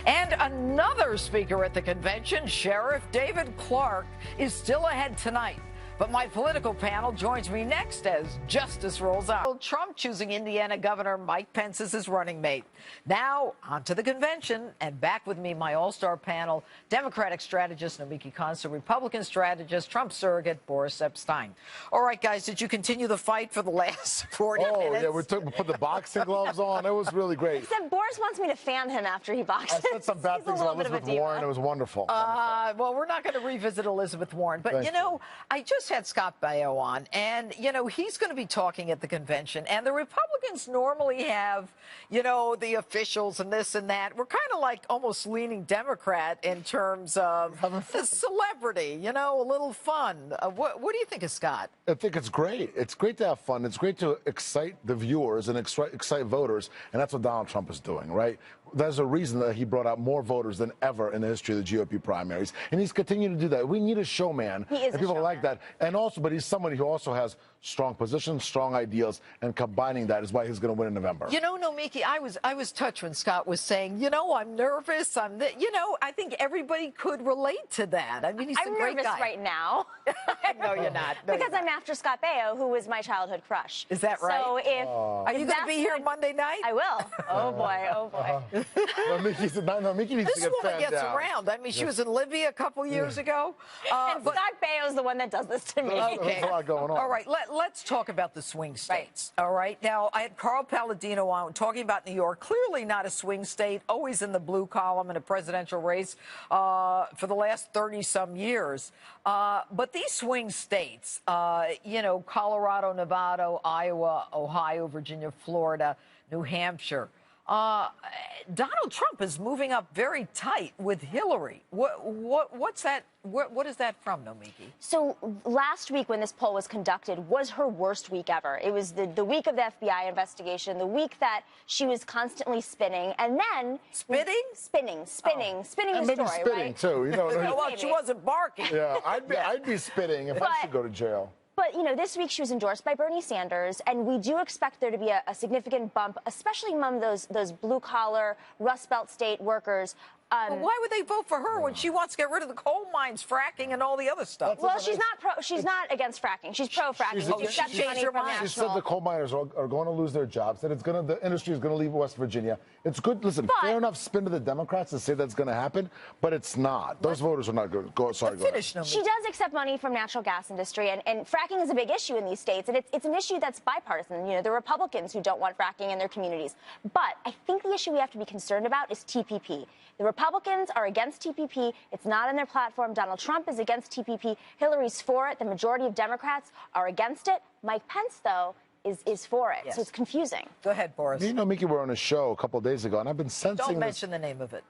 And another speaker at the convention, Sheriff David Clarke, is still ahead tonight. But my political panel joins me next as Justice rolls out. Trump choosing Indiana Governor Mike Pence as his running mate. Now, on to the convention, and back with me, my all-star panel, Democratic strategist Nomiki Konsta, Republican strategist, Trump surrogate Boris Epshteyn. All right, guys, did you continue the fight for the last 40 minutes? Oh, yeah, we put the boxing gloves on. It was really great. Except Boris wants me to fan him after he boxes. I said some bad things about Elizabeth Warren. It was wonderful. Well, we're not going to revisit Elizabeth Warren, but, I just had Scott Baio on, and, he's going to be talking at the convention, and the Republicans normally have, the officials and this and that. We're kind of like almost leaning Democrat in terms of the celebrity, a little fun. What do you think of Scott? I think it's great. It's great to have fun. It's great to excite the viewers and excite voters, and that's what Donald Trump is doing, right? There's a reason that he brought out more voters than ever in the history of the GOP primaries, and he's continuing to do that. We need a showman, and people like that, and also, but he's somebody who also has strong positions, strong ideals, and combining that is why he's going to win in November. Nomiki, I was touched when Scott was saying, I'm nervous. I think everybody could relate to that. I mean, he's a great guy. I'm nervous right now. No, you're not. No, because I'm after Scott Baio, who was my childhood crush. Is that right? So if are you going to be here Monday night? I will. Oh boy, oh boy. Nomiki needs this to get woman gets around. I mean, she was in Libya a couple years ago. And Scott Baio is the one that does this to me. Okay. There's a lot going on. All right, let's talk about the swing states. Right. All right. Now, I had Carl Palladino on talking about New York. Clearly not a swing state, always in the blue column in a presidential race for the last 30-some years. But these swing states, Colorado, Nevada, Iowa, Ohio, Virginia, Florida, New Hampshire, Donald Trump is moving up very tight with Hillary. What's that? What is that from, Nomiki? So last week when this poll was conducted was her worst week ever. It was the week of the FBI investigation, the week that she was constantly spinning, and then spinning and the maybe story, spitting right? too. Well, she wasn't barking. Yeah, I'd be spitting if I should go to jail. But, this week she was endorsed by Bernie Sanders, and we do expect there to be a significant bump, especially among those blue-collar, Rust Belt state workers. Well, why would they vote for her when she wants to get rid of the coal mines, fracking, and all the other stuff? Well, she's not against fracking. She's pro-fracking. She said the coal miners are going to lose their jobs, that the industry is going to leave West Virginia. It's good. Listen, fair enough spin to the Democrats to say that's going to happen, but it's not. Those voters are not going to go. Sorry, go ahead. She does accept money from natural gas industry, and fracking is a big issue in these states, and it's an issue that's bipartisan. The Republicans who don't want fracking in their communities. But I think the issue we have to be concerned about is TPP. The Republicans are against TPP. It's not in their platform. Donald Trump is against TPP. Hillary's for it. The majority of Democrats are against it. Mike Pence, though, is for it. Yes. So it's confusing. Go ahead, Boris. Nomiki, were on a show a couple of days ago, and I've been sensing Don't mention the name of it.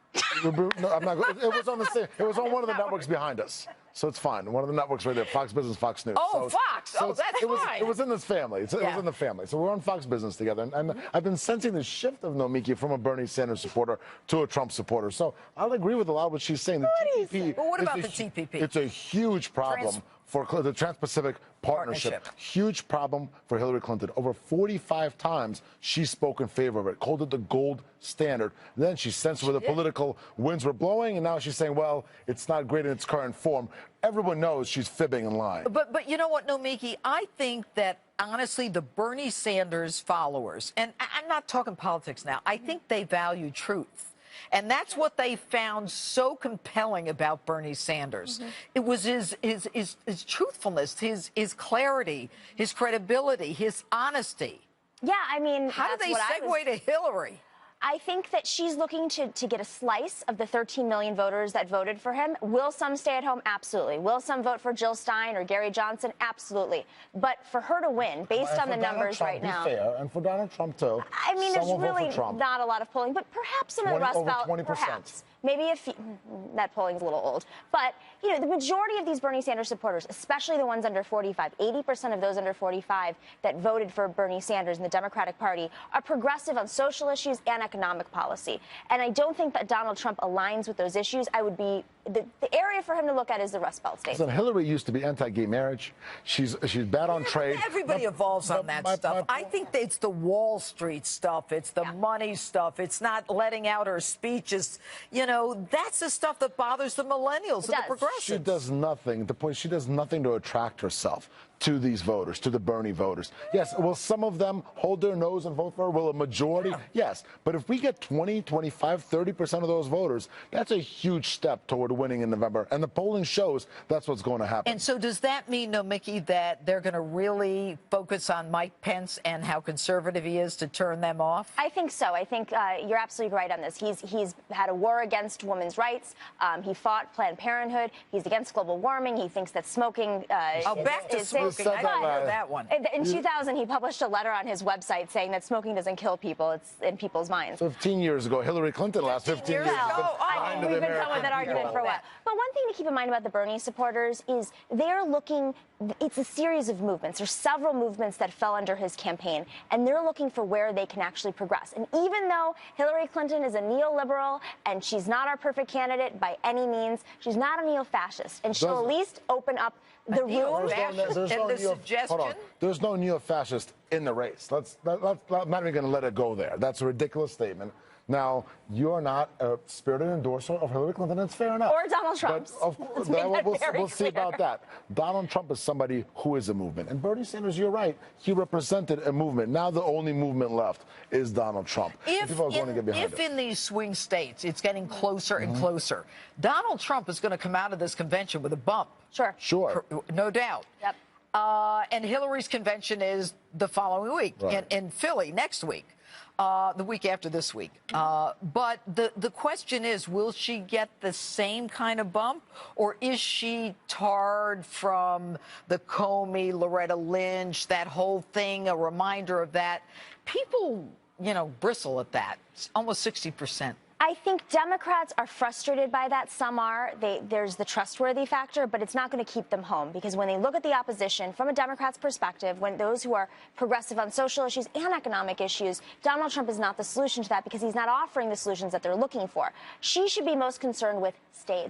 No, I'm not. It was on the same. It was on one of the networks behind us, so it's fine. One of the networks right there, Fox Business, Fox News. Oh, so Fox. That's fine. It was in this family. It was in the family. So we're on Fox Business together, and I've been sensing the shift of Nomiki from a Bernie Sanders supporter to a Trump supporter. So I'll agree with a lot of what she's saying. Well, what about the TPP? It's a huge problem for the Trans-Pacific Partnership. Huge problem for Hillary Clinton. Over 45 times she spoke in favor of it, called it the gold standard. Then she sensed where the political winds were blowing, and now she's saying, well, it's not great in its current form. Everyone knows she's fibbing and lying. But you know what, Nomiki? I think that, honestly, the Bernie Sanders followers, and I'm not talking politics now, I think they value truth. And that's what they found so compelling about Bernie Sanders. It was his truthfulness, his clarity, his credibility, his honesty. Yeah, I mean, how do they segue to Hillary? I think that she's looking to get a slice of the 13 million voters that voted for him. Will some stay at home? Absolutely. Will some vote for Jill Stein or Gary Johnson? Absolutely. But for her to win, based on the numbers right now, fair, and for Donald Trump too. I mean, there's really not a lot of polling, but perhaps some of the Rust Belt, 20%. perhaps. Maybe if that polling's a little old. But, you know, the majority of these Bernie Sanders supporters, especially the ones under 45, 80% of those under 45 that voted for Bernie Sanders in the Democratic Party are progressive on social issues and economic policy. And I don't think that Donald Trump aligns with those issues. I would be the area for him to look at is the Rust Belt states. So Hillary used to be anti-gay marriage. She's bad on trade. Everybody evolves on that stuff. I think it's the Wall Street stuff. It's the money stuff. It's not letting out her speeches. You know, that's the stuff that bothers the millennials and the progressives. She does nothing. The point, she does nothing to attract herself to these voters, to the Bernie voters. Yes, will some of them hold their nose and vote for her? Will a majority? Yes. But if we get 20, 25, 30% of those voters, that's a huge step toward winning in November. And the polling shows that's what's going to happen. And so does that mean, Nomiki, that they're going to really focus on Mike Pence and how conservative he is to turn them off? I think so. I think you're absolutely right on this. He's had a war against women's rights. He fought Planned Parenthood. He's against global warming. He thinks that smoking back to smoking. I didn't hear that one. In 2000, he published a letter on his website saying that smoking doesn't kill people. It's in people's minds. 15 years ago, Hillary Clinton last 15 years ago. We've been going with that argument for a while. But one thing to keep in mind about the Bernie supporters is they're looking, it's a series of movements. There's several movements that fell under his campaign, and they're looking for where they can actually progress. And even though Hillary Clinton is a neoliberal and she's not our perfect candidate by any means, she's not a neo-fascist, and she'll at least open up the room. There's no neo-fascist in the race. I'm not even going to let it go there. That's a ridiculous statement. Now, you're not a spirited endorser of Hillary Clinton, and it's fair enough. Or Donald Trump. We'll see about that. Donald Trump is somebody who is a movement. And Bernie Sanders, you're right. He represented a movement. Now the only movement left is Donald Trump. People are going to get behind it. If in these swing states it's getting closer and closer, Donald Trump is going to come out of this convention with a bump. Sure. No doubt. Yep. And Hillary's convention is the following week in Philly next week. The week after this week. But the question is, will she get the same kind of bump, or is she tarred from the Comey, Loretta Lynch, that whole thing, a reminder of that? People, you know, bristle at that. It's almost 60%. I think Democrats are frustrated by that. Some are. There's the trustworthy factor, but it's not going to keep them home, because when they look at the opposition from a Democrat's perspective, when those who are progressive on social issues and economic issues, Donald Trump is not the solution to that, because he's not offering the solutions that they're looking for. She should be most concerned with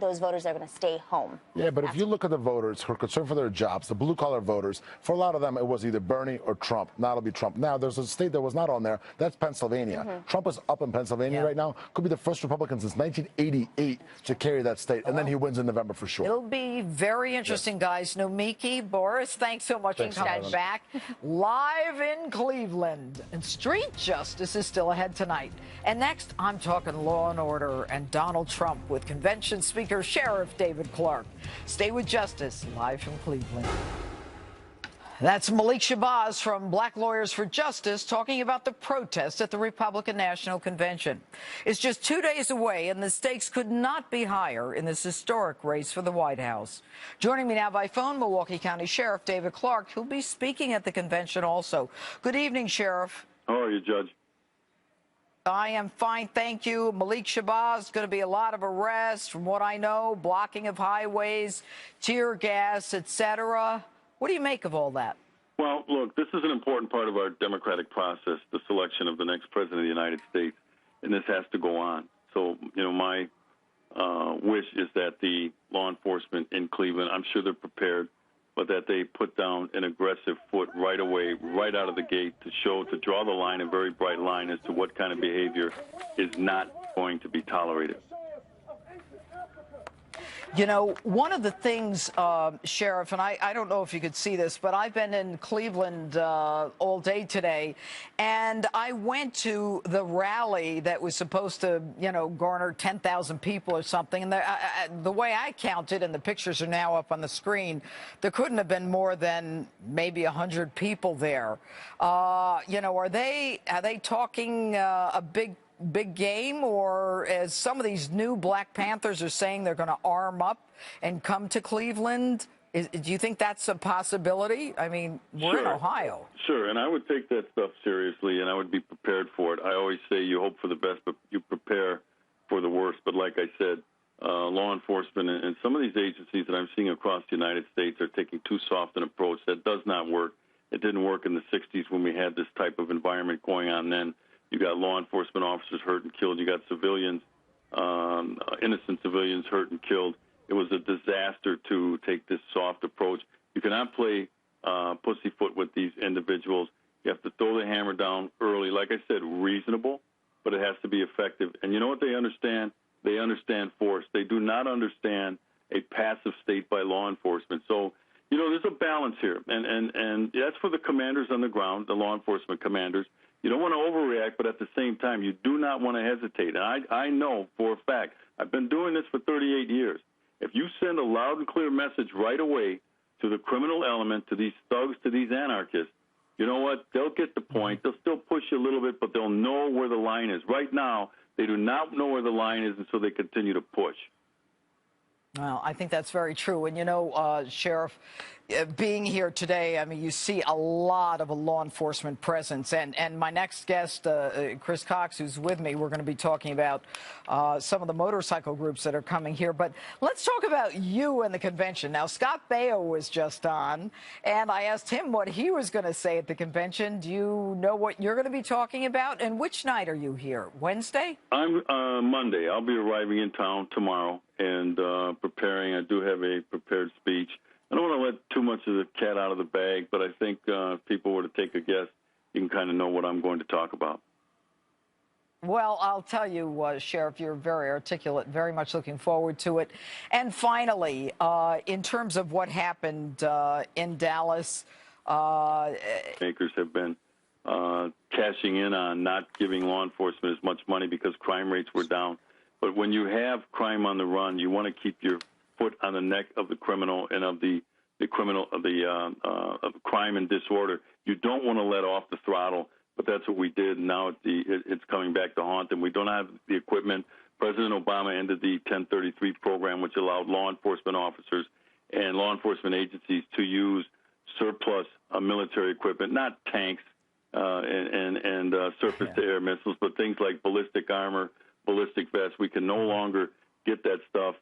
those voters that are going to stay home. Yeah, but if you look at the voters who are concerned for their jobs, the blue-collar voters, for a lot of them, it was either Bernie or Trump. Now it'll be Trump. Now, there's a state that was not on there. That's Pennsylvania. Trump is up in Pennsylvania right now. Could be the first Republican since 1988 to carry that state, and then he wins in November for sure. It'll be very interesting, guys. Nomiki, Boris, thanks so much for coming back. Live in Cleveland. And Street Justice is still ahead tonight. And next, I'm talking law and order and Donald Trump with Convention Speaker Sheriff David Clarke. Stay with Justice, live from Cleveland. That's Malik Shabazz from Black Lawyers for Justice talking about the protests at the Republican National Convention. It's just 2 days away, and the stakes could not be higher in this historic race for the White House. Joining me now by phone, Milwaukee County Sheriff David Clarke, who'll be speaking at the convention also. Good evening, Sheriff. How are you, Judge? I am fine, thank you. Malik Shabazz, going to be a lot of arrests, from what I know, blocking of highways, tear gas, etc. What do you make of all that? Well, look, this is an important part of our democratic process, the selection of the next president of the United States, and this has to go on. So, you know, my wish is that the law enforcement in Cleveland, I'm sure they're prepared but that they put down an aggressive foot right away, right out of the gate, to draw the line, a very bright line as to what kind of behavior is not going to be tolerated. You know, one of the things, Sheriff, and I don't know if you could see this, but I've been in Cleveland all day today, and I went to the rally that was supposed to, you know, garner 10,000 people or something. And the way I counted, and the pictures are now up on the screen, there couldn't have been more than maybe 100 people there. You know, are they talking a big game, or as some of these new Black Panthers are saying they're going to arm up and come to Cleveland? Do you think that's a possibility? I mean, we're in Ohio. Sure, and I would take that stuff seriously, and I would be prepared for it. I always say you hope for the best, but you prepare for the worst. But like I said, law enforcement and some of these agencies that I'm seeing across the United States are taking too soft an approach. That does not work. It didn't work in the 60s when we had this type of environment going on then. You got law enforcement officers hurt and killed. You got civilians, innocent civilians hurt and killed. It was a disaster to take this soft approach. You cannot play pussyfoot with these individuals. You have to throw the hammer down early. Like I said, reasonable, but it has to be effective. And you know what they understand? They understand force. They do not understand a passive state by law enforcement. So, you know, there's a balance here. And that's for the commanders on the ground, the law enforcement commanders. You don't want to overreact, but at the same time, you do not want to hesitate. And I know for a fact, I've been doing this for 38 years. If you send a loud and clear message right away to the criminal element, to these thugs, to these anarchists, you know what? They'll get the point. They'll still push you a little bit, but they'll know where the line is. Right now, they do not know where the line is, and so they continue to push. Well, I think that's very true. And, you know, Sheriff, being here today, I mean, you see a lot of a law enforcement presence. And my next guest, Chris Cox, who's with me, we're going to be talking about some of the motorcycle groups that are coming here. But let's talk about you and the convention. Now, Scott Baio was just on, and I asked him what he was going to say at the convention. Do you know what you're going to be talking about? And which night are you here? Wednesday? I'm Monday. I'll be arriving in town tomorrow and preparing. I do have a prepared speech. I don't want to let too much of the cat out of the bag, but I think if people were to take a guess, you can kind of know what I'm going to talk about. Well, I'll tell you, Sheriff, you're very articulate, very much looking forward to it. And finally, in terms of what happened in Dallas, makers have been cashing in on not giving law enforcement as much money because crime rates were down. But when you have crime on the run, you want to keep your foot on the neck of the criminal and of the criminal of crime and disorder. You don't want to let off the throttle, but that's what we did. Now it's coming back to haunt them. We don't have the equipment. President Obama ended the 1033 program, which allowed law enforcement officers and law enforcement agencies to use surplus military equipment, not tanks and surface-to-air missiles, but things like ballistic armor, ballistic vests. We can no longer get that stuff.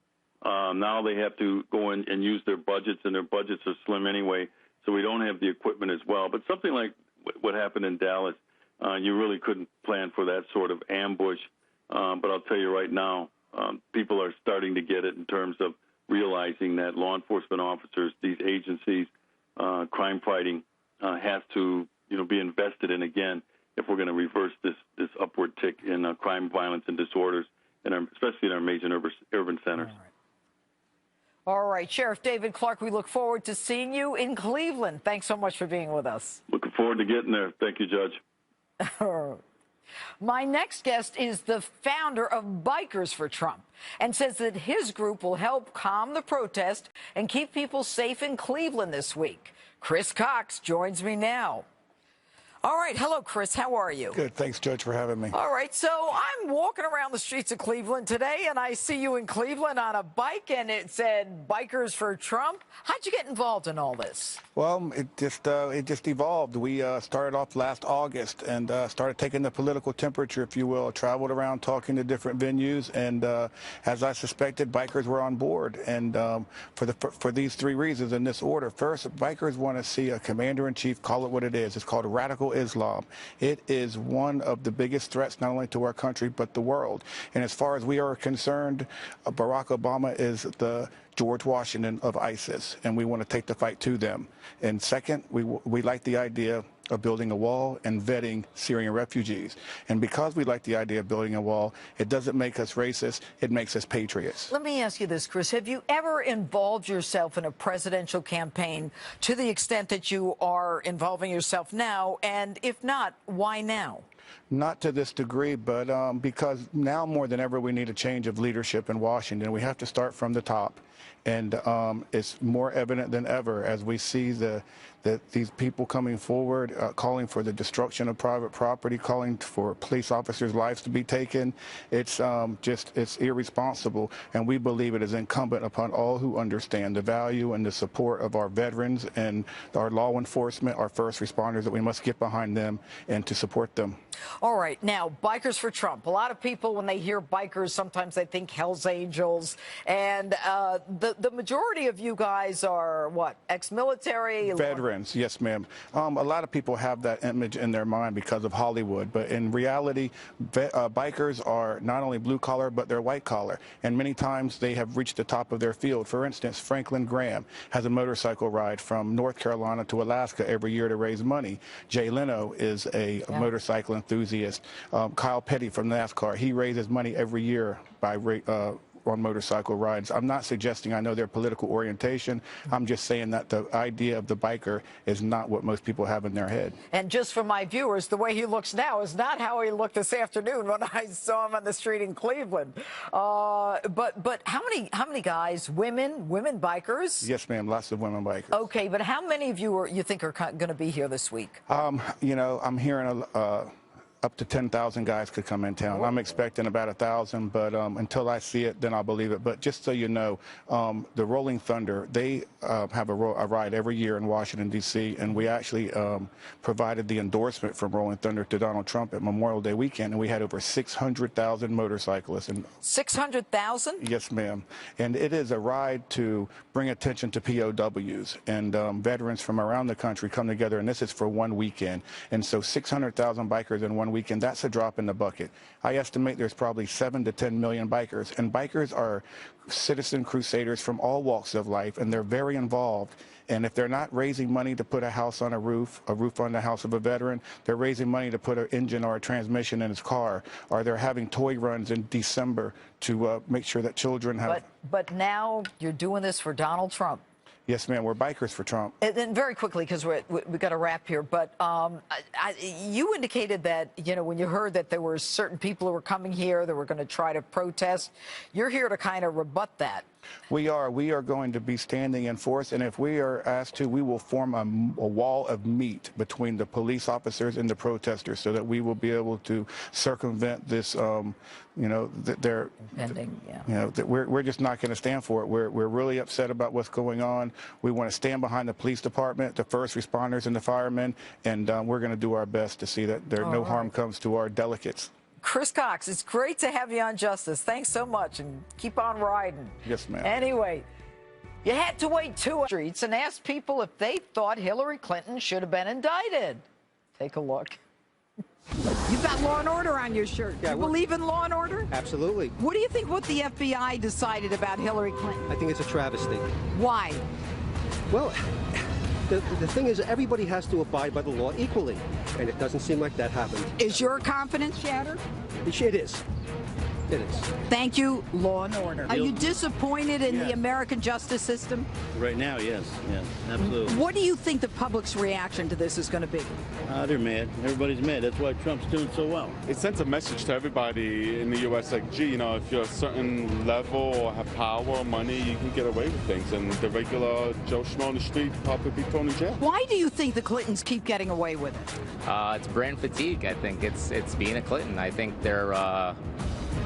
Now they have to go in and use their budgets, and their budgets are slim anyway, so we don't have the equipment as well. But something like what happened in Dallas, you really couldn't plan for that sort of ambush. But I'll tell you right now, people are starting to get it in terms of realizing that law enforcement officers, these agencies, crime fighting has to be invested in again if we're going to reverse this upward tick in crime, violence, and disorders, especially in our major urban centers. All right, Sheriff David Clarke, we look forward to seeing you in Cleveland. Thanks so much for being with us. Looking forward to getting there. Thank you, Judge. My next guest is the founder of Bikers for Trump and says that his group will help calm the protest and keep people safe in Cleveland this week. Chris Cox joins me now. All right. Hello, Chris. How are you? Good. Thanks, Judge, for having me. All right. So I'm walking around the streets of Cleveland today, and I see you in Cleveland on a bike, and it said Bikers for Trump. How'd you get involved in all this? Well, it just evolved. We started off last August and started taking the political temperature, if you will. Traveled around talking to different venues, and as I suspected, bikers were on board. And for these three reasons in this order. First, bikers want to see a commander-in-chief call it what it is. It's called radical radical Islam. It is one of the biggest threats not only to our country but the world. And as far as we are concerned, Barack Obama is the George Washington of ISIS, and we want to take the fight to them. And second, we like the idea of building a wall and vetting Syrian refugees. And because we like the idea of building a wall, it doesn't make us racist, it makes us patriots. Let me ask you this, Chris. Have you ever involved yourself in a presidential campaign to the extent that you are involving yourself now? And if not, why now? Not to this degree, but because now more than ever we need a change of leadership in Washington. We have to start from the top. And it's more evident than ever as we see that these people coming forward, calling for the destruction of private property, calling for police officers' lives to be taken. It's it's irresponsible. And we believe it is incumbent upon all who understand the value and the support of our veterans and our law enforcement, our first responders, that we must get behind them and to support them. All right. Now, Bikers for Trump. A lot of people, when they hear bikers, sometimes they think Hell's Angels. And the majority of you guys are, what, ex-military? Veterans, yes, ma'am. A lot of people have that image in their mind because of Hollywood. But in reality, bikers are not only blue-collar, but they're white-collar. And many times they have reached the top of their field. For instance, Franklin Graham has a motorcycle ride from North Carolina to Alaska every year to raise money. Jay Leno is a motorcycle enthusiast. Kyle Petty from NASCAR, he raises money every year by on motorcycle rides. I'm not suggesting I know their political orientation. I'm just saying that the idea of the biker is not what most people have in their head. And just for my viewers, the way he looks now is not how he looked this afternoon when I saw him on the street in Cleveland. But how many guys, women bikers? Yes, ma'am. Lots of women bikers. Okay, but how many of you think are going to be here this week? You know, I'm hearing up to 10,000 guys could come in town. I'm expecting about 1,000, but until I see it, then I'll believe it. But just so you know, the Rolling Thunder, they have a ride every year in Washington, D.C., and we actually provided the endorsement from Rolling Thunder to Donald Trump at Memorial Day weekend, and we had over 600,000 motorcyclists. 600,000? Yes, ma'am. And it is a ride to bring attention to POWs, and veterans from around the country come together, and this is for one weekend. And so 600,000 bikers in one weekend, that's a drop in the bucket. I estimate there's probably 7 to 10 million bikers, and bikers are citizen crusaders from all walks of life, and they're very involved. And if they're not raising money to put a roof on the house of a veteran, they're raising money to put an engine or a transmission in his car, or they're having toy runs in December to make sure that children have... But now you're doing this for Donald Trump. Yes, ma'am. We're bikers for Trump. And then very quickly, because we've got to wrap here, but you indicated that, you know, when you heard that there were certain people who were coming here that were going to try to protest, you're here to kind of rebut that. We are going to be standing in force, and if we are asked to, we will form a wall of meat between the police officers and the protesters so that we will be able to circumvent this, you know, we're just not going to stand for it. We're really upset about what's going on. We want to stand behind the police department, the first responders, and the firemen, and we're going to do our best to see that no harm comes to our delegates. Chris Cox, it's great to have you on Justice. Thanks so much, and keep on riding. Yes, ma'am. Anyway, you had to wait 2 streets and ask people if they thought Hillary Clinton should have been indicted. Take a look. You've got Law and Order on your shirt. Do you believe in law and order? Absolutely. What do you think what the FBI decided about Hillary Clinton? I think it's a travesty. Why? Well, the thing is, everybody has to abide by the law equally, and it doesn't seem like that happened. Is your confidence shattered? It is. It is. Thank you, Law and Order. Are you disappointed in the American justice system? Right now, yes, absolutely. What do you think the public's reaction to this is going to be? They're mad. Everybody's mad. That's why Trump's doing so well. It sends a message to everybody in the U.S. like, gee, you know, if you're a certain level or have power or money, you can get away with things. And the regular Joe Schmo on the street probably be thrown in jail. Why do you think the Clintons keep getting away with it? It's brand fatigue. I think it's being a Clinton. I think they're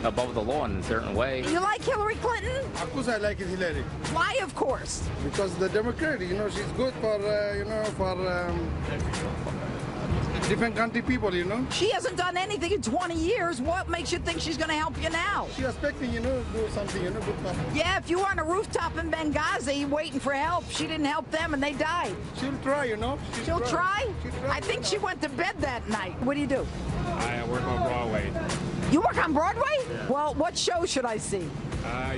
above the law in a certain way. You like Hillary Clinton? Of course I like Hillary. Why, of course? Because the Democrat, you know, she's good for, you know, for different country people, you know. She hasn't done anything in 20 years. What makes you think she's going to help you now? She expecting, you know, do something, you know, good stuff. Yeah, if you were on a rooftop in Benghazi waiting for help, she didn't help them and they died. She'll try, you know. She'll try? I think she went to bed that night. What do you do? I work on Broadway. You work on Broadway? Well, what show should I see?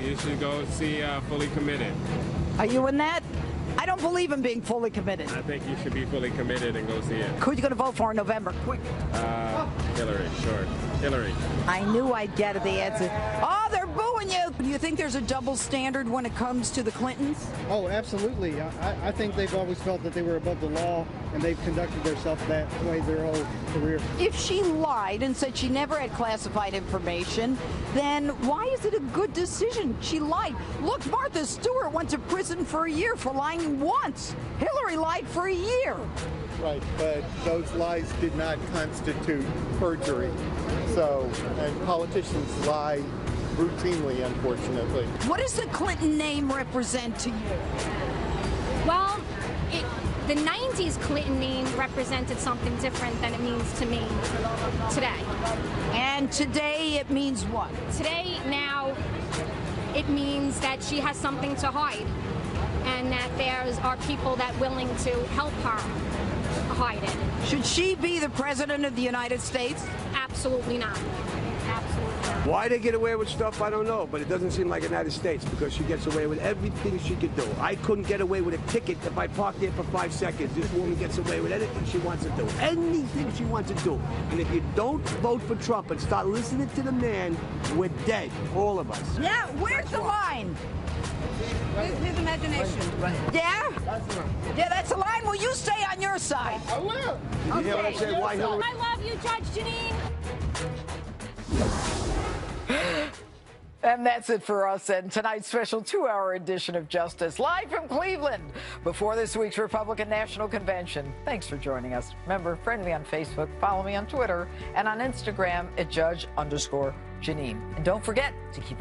You should go see Fully Committed. Are you in that? I don't believe in being fully committed. I think you should be fully committed and go see it. Who are you going to vote for in November? Quick. Hillary, sure. Hillary. I knew I'd get the answer. Oh, they're booing you. Do you think there's a double standard when it comes to the Clintons? Oh, absolutely. I think they've always felt that they were above the law, and they've conducted themselves that way their whole career. If she lied and said she never had classified information, then why is it a good decision? She lied. Look, Martha Stewart went to prison for a year for lying once. Hillary lied for a year. Right, but those lies did not constitute perjury. So, and politicians lie routinely, unfortunately. What does the Clinton name represent to you? Well, the 90s Clinton name represented something different than it means to me today. And today it means what? Today, now, it means that she has something to hide and that there are people that are willing to help her hide it. Should she be the President of the United States? Absolutely not. Absolutely not. Why they get away with stuff, I don't know, but it doesn't seem like the United States because she gets away with everything she could do. I couldn't get away with a ticket if I parked there for 5 seconds. This woman gets away with anything she wants to do. Anything she wants to do. And if you don't vote for Trump and start listening to the man, we're dead, all of us. Yeah, where's the line? His imagination. Yeah? Yeah, that's the line. Will you stay on your side? I will. Did you hear what I said? Why Hillary? I love you, Judge Janine. And that's it for us and tonight's special 2-hour edition of Justice, live from Cleveland, before this week's Republican National Convention. Thanks for joining us. Remember, friend me on Facebook, follow me on Twitter, and on Instagram at Judge_Janine. And don't forget to keep